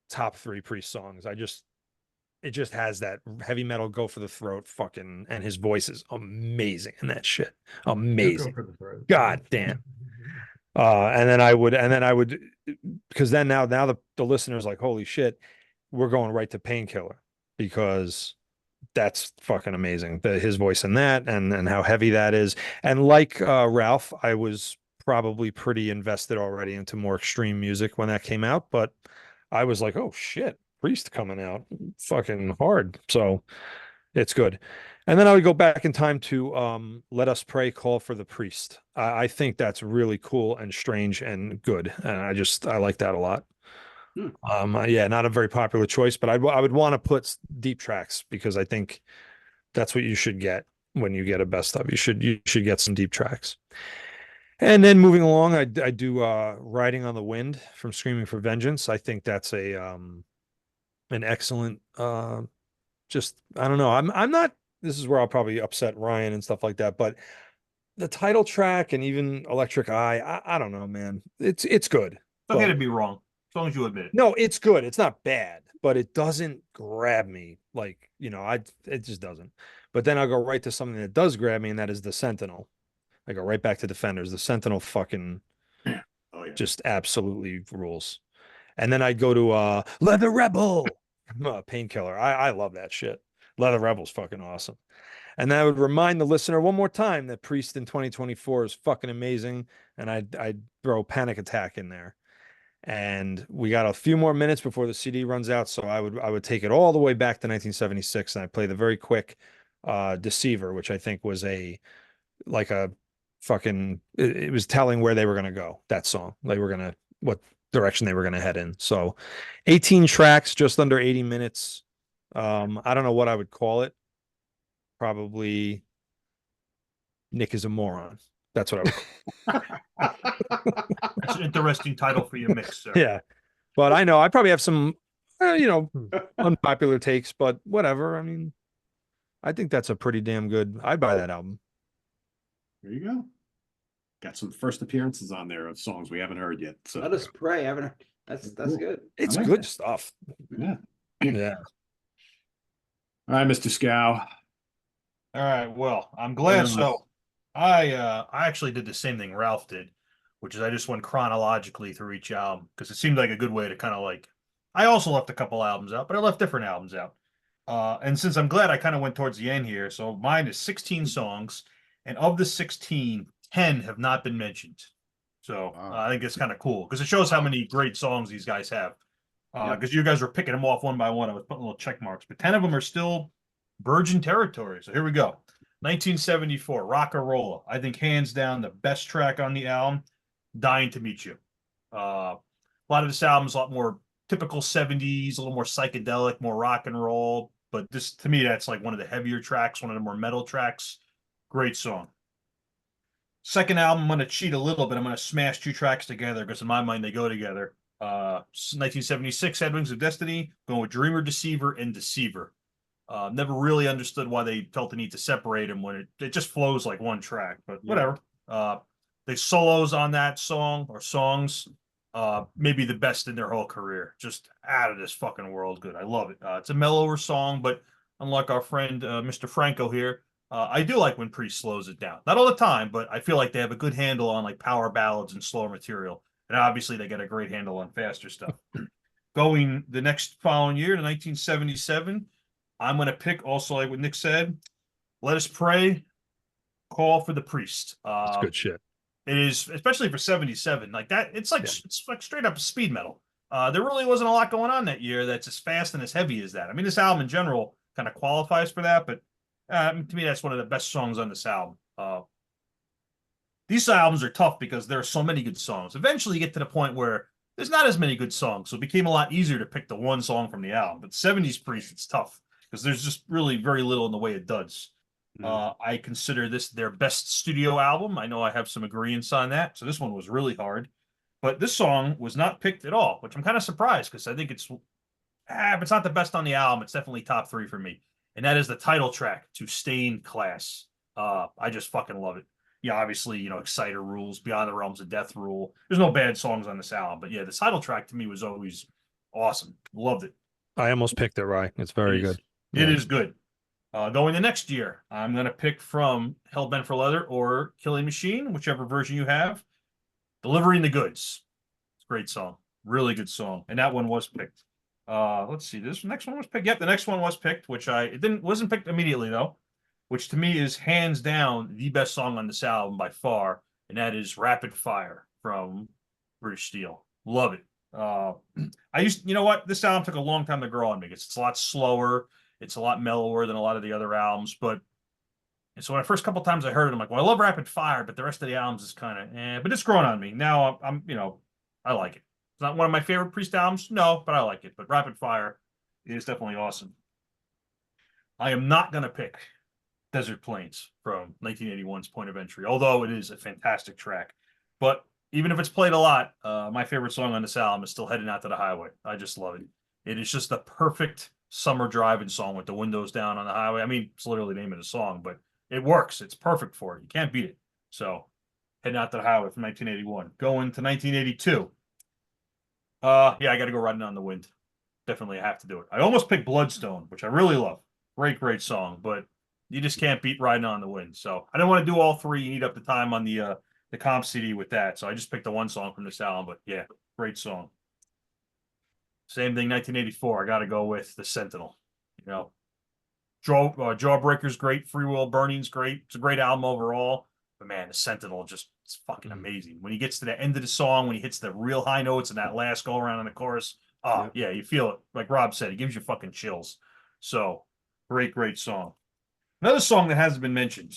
top 3 Priest songs. It just has that heavy metal go for the throat fucking, and his voice is amazing in that shit. Amazing. God damn. And then I would, because then now the listener's like, holy shit, we're going right to Painkiller, because that's fucking amazing. His voice in that, and how heavy that is. And like Ralph, I was probably pretty invested already into more extreme music when that came out, but I was like, oh shit, Priest coming out fucking hard. So it's good. And then I would go back in time to Let Us Pray, Call for the Priest. I think that's really cool and strange and good. And I like that a lot. Yeah, not a very popular choice, but I would want to put deep tracks, because I think that's what you should get when you get a best of. You should get some deep tracks. And then moving along, I do Riding on the Wind from Screaming for Vengeance. I think that's an excellent I don't know. I'm not, this is where I'll probably upset Ryan and stuff like that, but the title track and even Electric Eye, I don't know, man. It's good. It's okay to be wrong, as long as you admit it. No, it's good. It's not bad, but it doesn't grab me. Like, it just doesn't. But then I'll go right to something that does grab me, and that is the Sentinel. I go right back to Defenders. The Sentinel fucking just absolutely rules. And then I go to Leather Rebel, Painkiller. I love that shit. Leather Rebel's fucking awesome. And I would remind the listener one more time that Priest in 2024 is fucking amazing. And I'd throw Panic Attack in there. And we got a few more minutes before the CD runs out, so I would take it all the way back to 1976, and I play the very quick Deceiver, which I think was it was telling where they were going to go. That song, what direction they were going to head in. So 18 tracks, just under 80 minutes. I don't know what I would call it. Probably Nick is a Moron. That's what I would. That's an interesting title for your mix, sir. Yeah, but I know I probably have some, unpopular takes, but whatever. I mean, I think that's a pretty damn good. I'd buy that album. There you go. Got some first appearances on there of songs we haven't heard yet. So Let Us Pray. I haven't heard. That's good. It's like good that. stuff. Yeah. Yeah. All right, Mr. Scow. All right. Well, I'm glad. So I actually did the same thing Ralph did, which is I just went chronologically through each album, because it seemed like a good way to kind of like. I also left a couple albums out, but I left different albums out. And since I'm glad I kind of went towards the end here, so mine is 16 songs, and of the 16, 10 have not been mentioned. So I think it's kind of cool, because it shows how many great songs these guys have. Because you guys were picking them off one by one. I was putting little check marks, but 10 of them are still virgin territory. So here we go. 1974, Rock-a-Rolla. I think hands down the best track on the album, Dying to Meet You. A lot of this album is a lot more typical 70s, a little more psychedelic, more rock and roll. But this, to me, that's like one of the heavier tracks, one of the more metal tracks. Great song. Second album, I'm going to cheat a little bit. I'm going to smash two tracks together because in my mind they go together. 1976, Headwings of Destiny, going with Dreamer, Deceiver, and Deceiver. Never really understood why they felt the need to separate them when it just flows like one track, but whatever. The solos on that song or songs, maybe the best in their whole career. Just out of this fucking world good. I love it. It's a mellower song, but unlike our friend Mr. Franco here, I do like when Priest slows it down. Not all the time, but I feel like they have a good handle on like power ballads and slower material. And obviously they get a great handle on faster stuff. Going the next following year to 1977, I'm going to pick also like what Nick said, Let Us Pray, Call for the Priest. That's good shit. It is, especially for 77, like that. It's like straight up speed metal. There really wasn't a lot going on that year that's as fast and as heavy as that. I mean, this album in general kind of qualifies for that, but to me, that's one of the best songs on this album. These albums are tough because there are so many good songs. Eventually, you get to the point where there's not as many good songs, so it became a lot easier to pick the one song from the album. But 70s Priest, it's tough because there's just really very little in the way it does. I consider this their best studio album. I know I have some agreements on that, so this one was really hard. But this song was not picked at all, which I'm kind of surprised because I think it's, if it's not the best on the album, it's definitely top 3 for me. And that is the title track to Stained Class. I just fucking love it. Yeah, obviously, you know, Exciter rules, Beyond the Realms of Death rule. There's no bad songs on this album, but yeah, the title track to me was always awesome. Loved it. I almost picked it right. It's very good. It is good. Going the next year, I'm going to pick from Hellbent for Leather or Killing Machine, whichever version you have. Delivering the Goods. It's a great song. Really good song. And that one was picked. Let's see. This next one was picked. Yep, the next one was picked, which wasn't picked immediately though, which to me is hands down the best song on this album by far, and that is Rapid Fire from British Steel. Love it. You know what? This album took a long time to grow on me. It's a lot slower. It's a lot mellower than a lot of the other albums, and so when the first couple times I heard it, I'm like, well, I love Rapid Fire, but the rest of the albums is kind of but it's grown on me. Now I'm I like it. It's not one of my favorite Priest albums, no, but I like it. But Rapid Fire is definitely awesome. I am not going to pick Desert Plains from 1981's Point of Entry, although it is a fantastic track. But even if it's played a lot, my favorite song on this album is still Heading Out to the Highway. I just love it. It is just the perfect summer driving song with the windows down on the highway. I mean, it's literally the name of the song, but it works. It's perfect for it. You can't beat it. So, Heading Out to the Highway from 1981. Going to 1982. I got to go Riding on the Wind. Definitely, I have to do it. I almost picked Bloodstone, which I really love. Great song, but you just can't beat Riding on the Wind. So, I didn't want to do all three. You need up the time on the comp CD with that. So, I just picked the one song from this album, but yeah, great song. Same thing, 1984. I got to go with The Sentinel. You know, Jawbreaker's great. Free Will Burning's great. It's a great album overall. But man, The Sentinel it's fucking amazing. When he gets to the end of the song, when he hits the real high notes and that last go around in the chorus, yeah, you feel it. Like Rob said, it gives you fucking chills. So great song. Another song that hasn't been mentioned.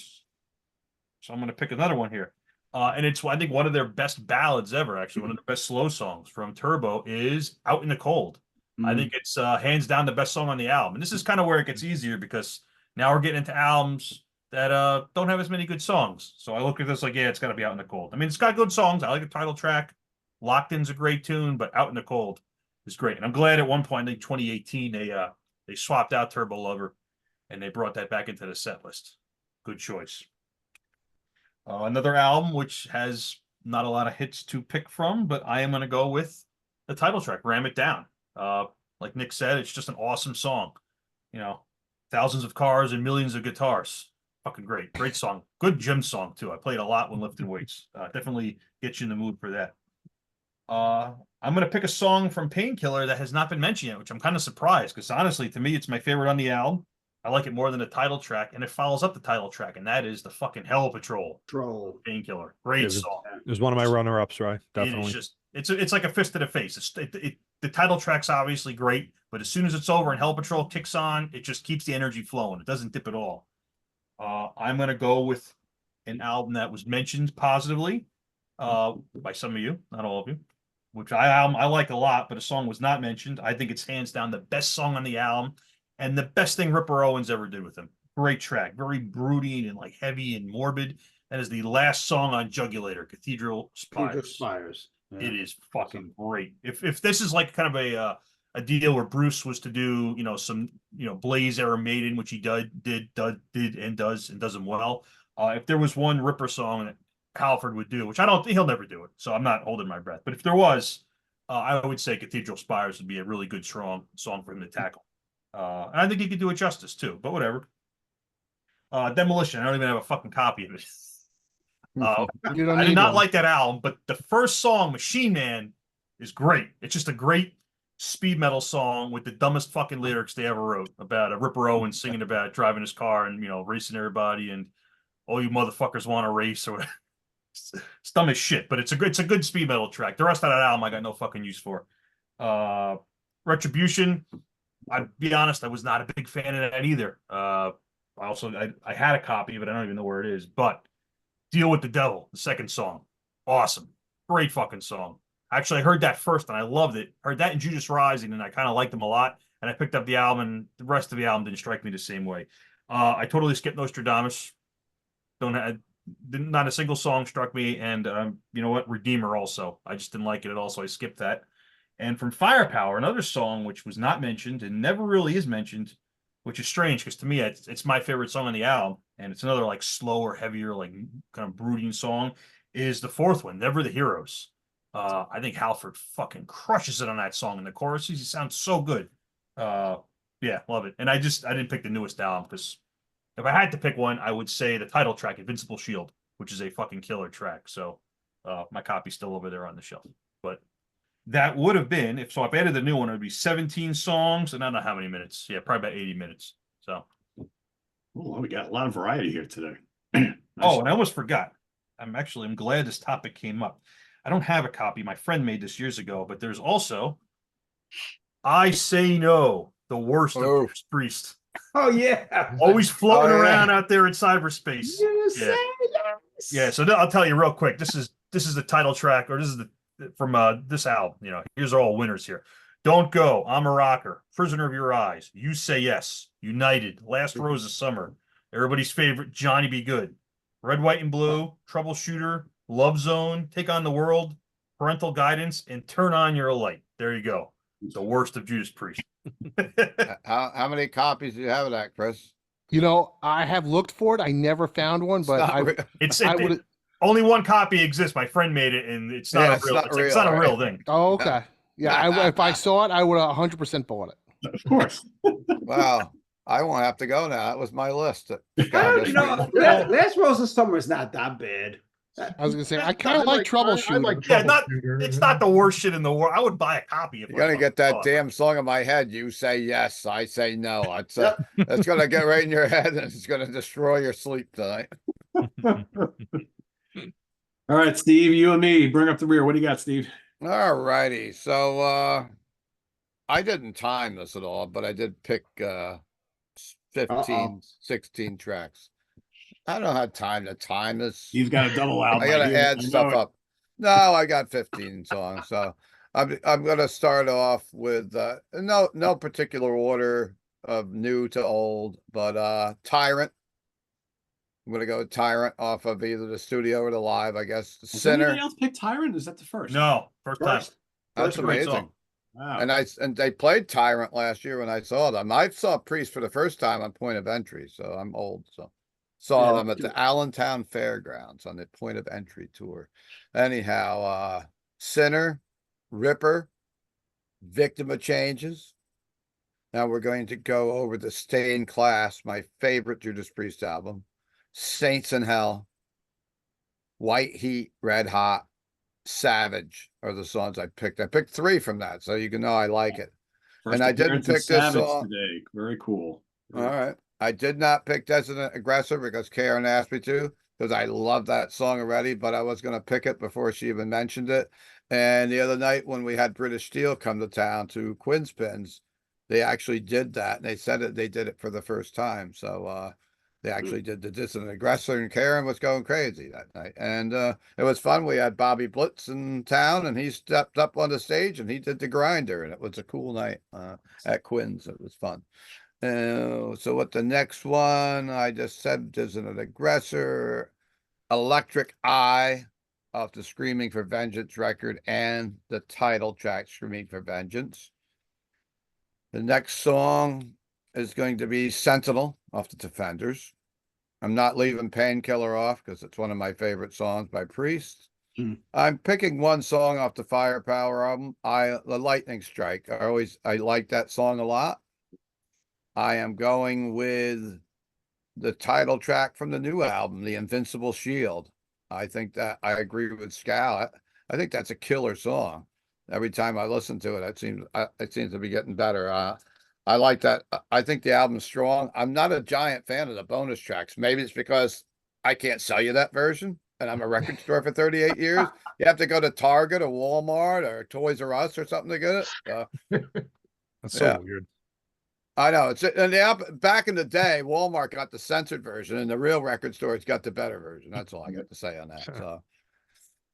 So I'm going to pick another one here. And it's, I think, one of their best ballads ever, actually. One of the best slow songs from Turbo is Out in the Cold. I think it's hands down the best song on the album. And this is kind of where it gets easier because now we're getting into albums that don't have as many good songs. So I look at this like, yeah, it's got to be Out in the Cold. I mean, it's got good songs. I like the title track. Locked In's a great tune, but Out in the Cold is great. And I'm glad at one point, I think 2018, they swapped out Turbo Lover and they brought that back into the set list. Good choice. Another album which has not a lot of hits to pick from, but I am going to go with the title track, Ram It Down. Like Nick said, it's just an awesome song. You know, thousands of cars and millions of guitars. Fucking great song. Good gym song too. I played a lot when lifting weights. Definitely gets you in the mood for that. I'm going to pick a song from Painkiller that has not been mentioned yet, which I'm kind of surprised because honestly, to me, it's my favorite on the album. I like it more than the title track, and it follows up the title track, and that is the fucking Hell Patrol. Painkiller. Great song. It was one of my runner-ups, right? Definitely. It's like a fist to the face. The title track's obviously great, but as soon as it's over and Hell Patrol kicks on, it just keeps the energy flowing. It doesn't dip at all. I'm going to go with an album that was mentioned positively by some of you, not all of you, which I like a lot, but a song was not mentioned. I think it's hands down the best song on the album and the best thing Ripper Owens ever did with him. Great track, very brooding and like heavy and morbid. That is the last song on Jugulator, Cathedral Cathedral Spires. Spires. Yeah. It is fucking great. If this is like kind of a deal where Bruce was to do, some, Blaze era Maiden, which he did and does them well. If there was one Ripper song that Halford would do, which I don't think he'll never do it, so I'm not holding my breath. But if there was, I would say Cathedral Spires would be a really good, strong song for him to tackle. And I think he could do it justice too, but whatever. Demolition, I don't even have a fucking copy of it. You don't I did need not one. like that album, but the first song, Machine Man, is great. It's just a great speed metal song with the dumbest fucking lyrics they ever wrote about a Ripper Owens singing about driving his car and racing everybody and all you motherfuckers want to race or whatever. It's dumb as shit, but it's a good speed metal track. The rest of that album I got no fucking use for. Retribution, I'll be honest, I was not a big fan of that either. I had a copy, but I don't even know where it is. But Deal with the Devil, the second song. Awesome. Great fucking song. Actually, I heard that first and I loved it. Heard that in Judas Rising and I kind of liked them a lot. And I picked up the album and the rest of the album didn't strike me the same way. I totally skipped Nostradamus. Not a single song struck me. And you know what? Redeemer also. I just didn't like it at all, so I skipped that. And from Firepower, another song which was not mentioned and never really is mentioned, which is strange because to me it's my favorite song on the album, and it's another like slower, heavier, like kind of brooding song, is the fourth one, Never the Heroes. I think Halford fucking crushes it on that song in the chorus. He sounds so good. Yeah, love it. And I didn't pick the newest album because if I had to pick one, I would say the title track, Invincible Shield, which is a fucking killer track. So my copy's still over there on the shelf. But that would have been, if I added the new one, it would be 17 songs, and I don't know how many minutes. Yeah, probably about 80 minutes. So, Well, we got a lot of variety here today. Oh, and I almost forgot. I'm glad this topic came up. I don't have a copy. My friend made this years ago, but there's also I Say No, the worst of Judas Priest. Oh yeah. Always floating Oh, yeah. around out there in cyberspace. You Yeah. say yes. Yeah, so I'll tell you real quick. This is the title track, or this is from this album. Here's all winners here. Don't Go, I'm a Rocker, Prisoner of Your Eyes, You Say Yes, United, Last Rose of Summer, everybody's favorite, Johnny Be Good, Red, White, and Blue, Troubleshooter, Love Zone, Take on the World, Parental Guidance, and Turn on Your Light. There you go. The worst of Judas Priest. How many copies do you have of that, Chris? I have looked for it. I never found one, but I would. Only one copy exists. My friend made it, and it's not a real. It's not a real thing. Oh, okay. Yeah, if I saw it, I would have 100% bought it. Of course. Wow. I won't have to go now. That was my list. Last Rose of Summer is not that bad. I was gonna say I kind of like Troubleshooter. It's not the worst shit in the world. I would buy a copy if you're gonna get that damn song in my head. You say yes, I say no. That's gonna get right in your head and it's gonna destroy your sleep tonight. All right, Steve, you and me, bring up the rear. What do you got, Steve? All righty. So I didn't time this at all, but I did pick 15, 16 tracks. I don't have time to time this. He's got a double album. I gotta add stuff up. No, I got 15 songs. So I'm gonna start off with no particular order of new to old, but Tyrant. I'm gonna go with Tyrant off of either the studio or the live, I guess. Sinner. Anybody else pick Tyrant? Is that the first? No, first time. That's amazing. Song. Wow. And they played Tyrant last year when I saw them. I saw Priest for the first time on Point of Entry, so I'm old. So saw them at the Allentown Fairgrounds on the Point of Entry tour. Anyhow, Sinner, Ripper, Victim of Changes. Now we're going to go over the Stained Class, my favorite Judas Priest album. Saints in Hell, White Heat, Red Hot, Savage are the songs I picked. I picked 3 from that, so you can know I like it. First and I didn't pick this song today. Very cool. All right. I did not pick Dissident Aggressor because Karen asked me to, because I love that song already, but I was going to pick it before she even mentioned it. And the other night when we had British Steel come to town to Quinn's Pins, they actually did that. And they said they did it for the first time. So they actually did the Dissident Aggressor, and Karen was going crazy that night. And it was fun. We had Bobby Blitz in town, and he stepped up on the stage and he did the Grinder, and it was a cool night at Quinn's. It was fun. So what the next one? I just said Dissident Aggressor. Electric Eye off the Screaming for Vengeance record and the title track Screaming for Vengeance. The next song is going to be Sentinel off the Defenders. I'm not leaving Painkiller off because it's one of my favorite songs by Priest. I'm picking one song off the Firepower album. The Lightning Strike. I like that song a lot. I am going with the title track from the new album, The Invincible Shield. I think that I agree with Scal. I think that's a killer song. Every time I listen to it, it seems to be getting better. I like that. I think the album's strong. I'm not a giant fan of the bonus tracks. Maybe it's because I can't sell you that version, and I'm a record store for 38 years. You have to go to Target or Walmart or Toys R Us or something to get it. That's so Yeah. weird. I know back in the day, Walmart got the censored version, and the real record stores got the better version. That's all I got to say on that.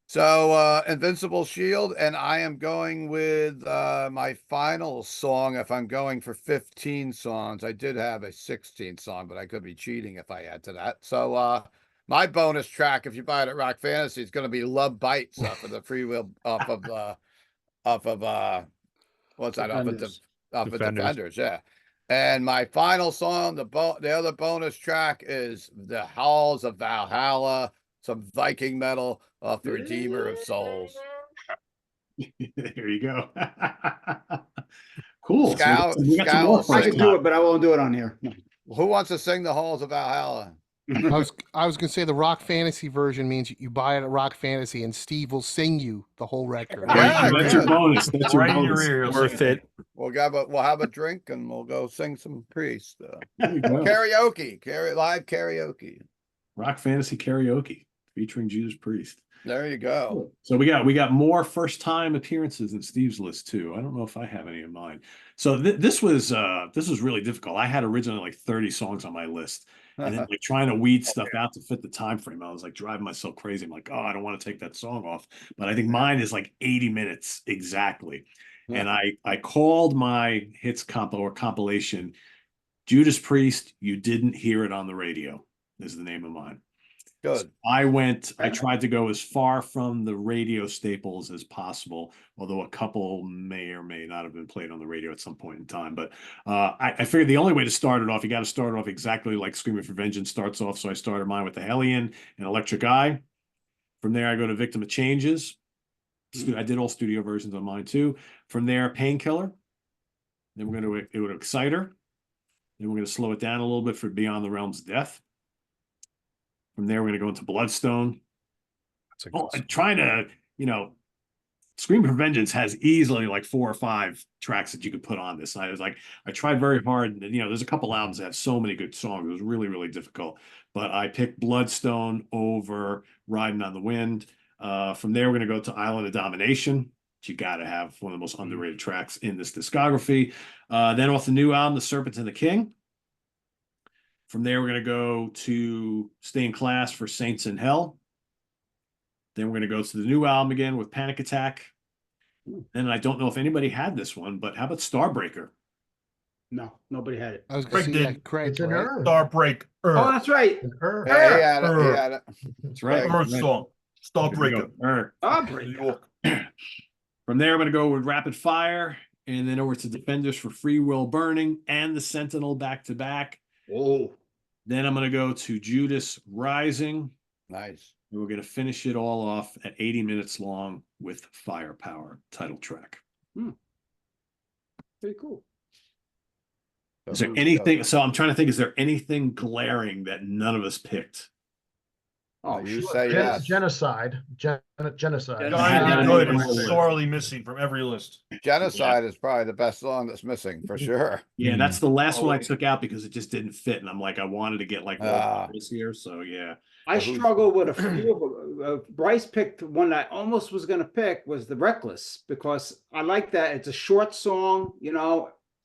So Invincible Shield, and I am going with my final song. If I'm going for 15 songs, I did have a 16th song, but I could be cheating if I add to that. So my bonus track, if you buy it at Rock Fantasy, is going to be Love Bites off of the freewheel off of what's that Defenders. off of Defenders. Defenders, yeah. And my final song, the other bonus track is The Halls of Valhalla, some Viking metal off the Redeemer of Souls. There you go. Cool. Scout- We got some more Scout- I first can do time. it, but I won't do it on here. Who wants to sing The Halls of Valhalla? I was gonna say the Rock Fantasy version means you buy it at Rock Fantasy and Steve will sing you the whole record. Yeah, That's your good. bonus. That's your Right in your bonus. ear. Worth it. We'll have a drink and we'll go sing some Priest. There you go. Live karaoke. Rock Fantasy Karaoke featuring Judas Priest. There you go. So we got more first time appearances in Steve's list too. I don't know if I have any in mind. So this was really difficult. I had originally like 30 songs on my list, and then like trying to weed stuff out to fit the time frame. I was like driving myself crazy. I'm like, oh, I don't want to take that song off. But I think mine is like 80 minutes exactly. And I called my hits compilation Judas Priest. You didn't hear it on the radio is the name of mine. Good. I tried to go as far from the radio staples as possible, although a couple may or may not have been played on the radio at some point in time. But I figured the only way to start it off, you got to start it off exactly like Screaming for Vengeance starts off. So I started mine with the Hellion and Electric Eye. From there, I go to Victim of Changes. I did all studio versions on mine too. From there, Painkiller. Then we're going to Exciter. Then we're going to slow it down a little bit for Beyond the Realms of Death. From there, we're going to go into Bloodstone. I'm trying to, Screaming for Vengeance has easily like 4 or 5 tracks that you could put on this. And I was like, I tried very hard. And, there's a couple albums that have so many good songs. It was really, really difficult. But I picked Bloodstone over Riding on the Wind. From there, we're going to go to Island of Domination. You got to have one of the most underrated tracks in this discography. Then off the new album, The Serpent and the King. From there, we're going to go to Stay in Class for Saints in Hell. Then we're going to go to the new album again with Panic Attack. And I don't know if anybody had this one, but how about Starbreaker? No, nobody had it. I was gonna Craig say, did. Craig, It's an right? error. Starbreaker. Oh, that's right. An error. Yeah, he had it. He had it. That's right. Earth song. Starbreaker. Starbreaker. New York. From there, I'm going to go with Rapid Fire and then over to Defenders for Free Will Burning and the Sentinel back to back. Oh, Then I'm going to go to Judas Rising. Nice. And we're going to finish it all off at 80 minutes long with Firepower title track. pretty cool. Is there anything? So I'm trying to think, is there anything glaring that none of us picked? Oh, You sure. say yes. Genocide. Genocide. Giant good is sorely missing from every list. Genocide is probably the best song that's missing for sure. Yeah, that's the last one I took out because it just didn't fit. And I'm like, I wanted to get like Ah. this here. So yeah. I struggled with a few of them. Bryce picked one that I almost was going to pick was the Reckless because I like that. It's a short song.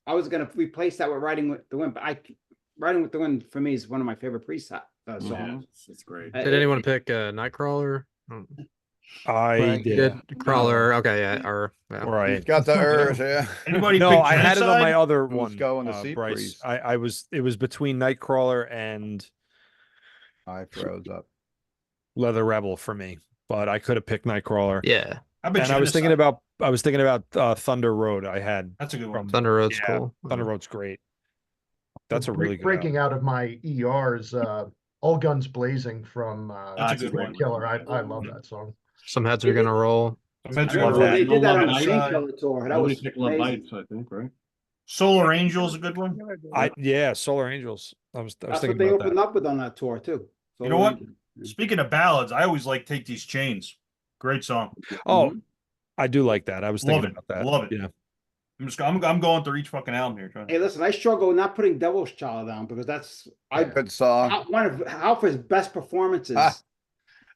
I was going to replace that with Riding with the Wind, but Riding with the Wind for me is one of my favorite Priest songs. Yeah, it's great. Did anyone pick Nightcrawler? I Craig did. Crawler. Okay, yeah. Or yeah. Right. Got the Urs, yeah. Anybody No, pick I had it on my Genocide? other Who's one. going to see Bryce. Priest? It was between Nightcrawler and I froze up. Leather Rebel for me, but I could have picked Nightcrawler. Yeah, I bet And I was thinking Genocide- about Thunder Road. I had That's a good one. from Thunder Road's yeah, cool. Thunder Road's great. That's a Break- really good breaking out of my ERs. All Guns Blazing from That's a good Red one. Killer. I love that song. Some heads are gonna roll. I bet I you remember love when they that. did that on the Genocide. Painkiller tour. That Nobody was picked Love amazing. Bites, I think, right? Solar Angel's a good one. Yeah, Solar Angels. I was That's what thinking they about opened that. up with on that tour too. You know what? Yeah. Speaking of ballads, I always like Take These Chains. Great song. Oh, I do like that. I was Love thinking it. about that. Love it. Yeah. I'm going through each fucking album here. Trying Hey, listen, I struggle not putting Devil's Child down because that's Good song. one of Alpha's best performances. Ah.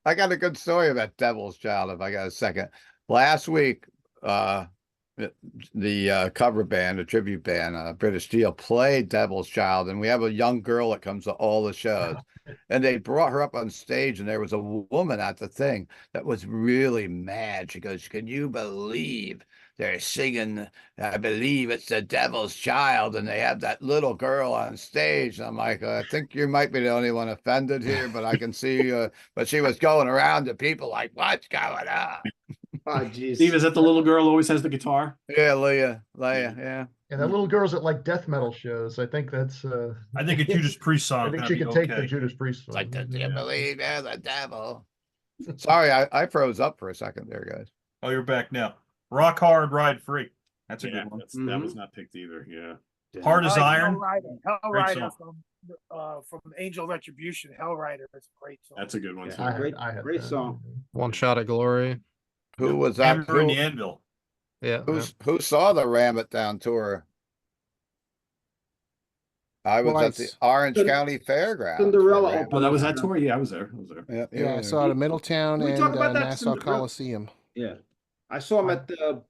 I got a good story about Devil's Child, if I got a second. Last week, the cover band, the tribute band, British Steel, played Devil's Child, and we have a young girl that comes to all the shows. And they brought her up on stage, and there was a woman at the thing that was really mad. She goes, "Can you believe they're singing, I believe it's the Devil's Child, and they have that little girl on stage?" And I'm like, I think you might be the only one offended here, but I can see, but she was going around to people like, what's going on? Oh, geez. Steve, is that the little girl who always has the guitar? Yeah, Leah, yeah. And that little girl's at like death metal shows. I think that's I think a Judas Priest song. I think is she gonna could be take the okay. Judas Priest It's like, song. do you believe you're the devil? Sorry, I froze up for a second there, guys. Oh, you're back now. Rock Hard, Ride Free. That's a Yeah, good one. that was not picked either. Yeah. Hard I as like Iron. Hell Great Rider song. from Angel Retribution. Hell Rider is a great song. That's a good one too. Yeah. Great that. song. One Shot at Glory. Who was that? Hammer in the Anvil. Yeah. Who saw the Ram It Down tour? I was at the Twice. Orange Cin- County Fairgrounds. Cinderella for Ram- Oh, that was that tour? Yeah, I was there. Yeah, Yeah, I yeah. saw it at Middletown Can we and talk about that Nassau Cinderella? Coliseum. Yeah. I saw him at the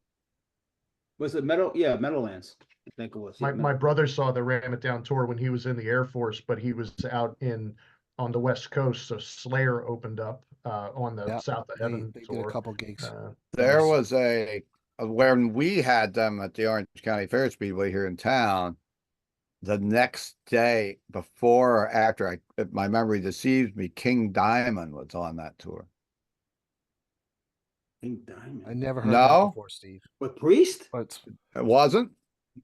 was it Meadow? Yeah, Meadowlands. I think it was. Yeah, My brother saw the Ram It Down tour when he was in the Air Force, but he was out on the West Coast. So Slayer opened up on the Yeah, South of Heaven They did tour. a couple gigs. There Nice. was when we had them at the Orange County Fair Speedway here in town, the next day, before or after, if my memory deceives me, King Diamond was on that tour. King Diamond. I never heard No? that before, Steve. With Priest? But It wasn't?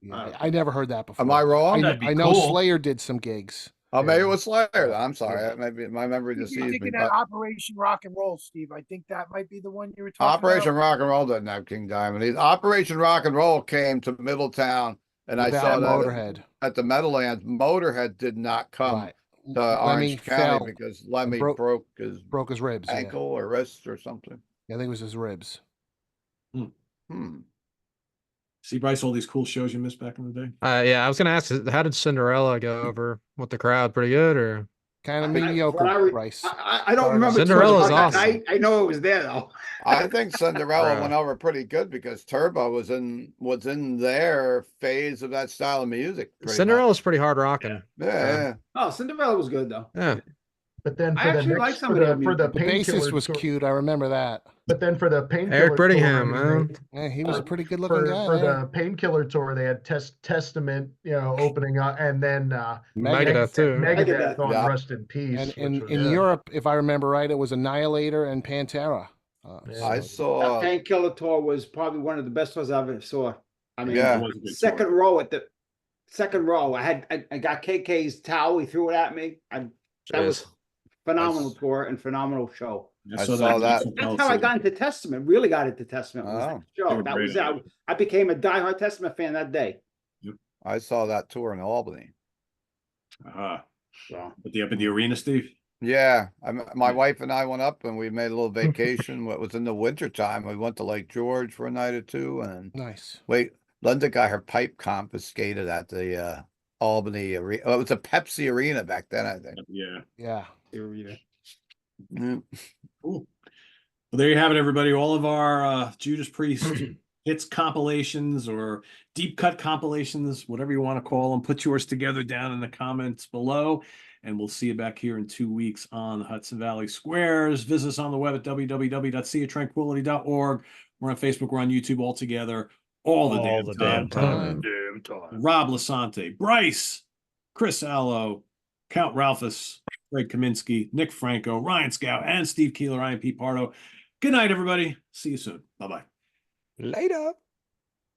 yeah, I never heard that before. Am I wrong? That'd be I know cool. Slayer did some gigs. Oh, maybe it Yeah. was Slayer. I'm sorry. Yeah. Maybe my memory You're deceives me. thinking But that Operation Rock and Roll, Steve. I think that might be the one you were talking Operation about. Rock and Roll doesn't have King Diamond. Operation Rock and Roll came to Middletown, and I Without saw that Motorhead. at the Meadowlands. Motorhead did not come Right. to Lemmy Orange County fell, because Lemmy broke- broke his broke his ribs. Yeah. ankle or wrist or something. I think it was his ribs. See, Bryce, all these cool shows you missed back in the day. Yeah, I was gonna ask, how did Cinderella go over with the crowd? Pretty good, or Kind of I- mediocre, when I re- Bryce. I don't Sorry. remember. too much Cinderella's about that. awesome. I know it was there though. I think Cinderella Bruh. went over pretty good because Turbo was in their phase of that style of music. pretty Cinderella's pretty hard rocking. much. Yeah. Oh, Cinderella was good though. Yeah. But then I for the actually like next some for of the, their for the The Painkiller bassist was tour- cute. I remember that. But then for the Painkiller Eric Brittingham, tour, I mean, man. Yeah, he was a for- pretty good looking for, guy. for man. the Painkiller tour, they had Testament, opening up, and then Megadeth too. Megadeth on Yeah. Rust in Peace. And which in was in good. Europe, if I remember right, it was Annihilator and Pantera. Yeah. I That saw. Painkiller tour was probably one of the best tours I ever saw. I mean, Yeah. It was a good second tour. row at the second row. I got KK's towel. He threw it at me. That was phenomenal Nice. tour and phenomenal show. I saw that. That's how I got into Testament. Really got into Testament. Was Oh. that They show. were That great was at it. I became a diehard Testament fan that day. I saw that tour in Albany. So Up in the arena, Steve. Yeah, my wife and I went up and we made a little vacation. What was in the winter time? We went to Lake George for a night or two, and Nice. Linda got her pipe confiscated at the Albany arena. Oh, it was a Pepsi arena back then, I think. Yeah. Yeah. The arena. Mm. Cool. Well, there you have it, everybody. All of our Judas Priest hits compilations or deep cut compilations, whatever you want to call them. Put yours together down in the comments below, and we'll see you back here in 2 weeks on the Hudson Valley Squares. Visit us on the web at www.seaoftranquility.org. We're on Facebook. We're on YouTube all together. All the damn time. Damn time. Rob Lasante, Bryce, Chris Allo, Count Ralphus, Greg Kaminsky, Nick Franco, Ryan Scout, and Steve Keeler. I am Pete Pardo. Good night, everybody. See you soon. Bye-bye. Later.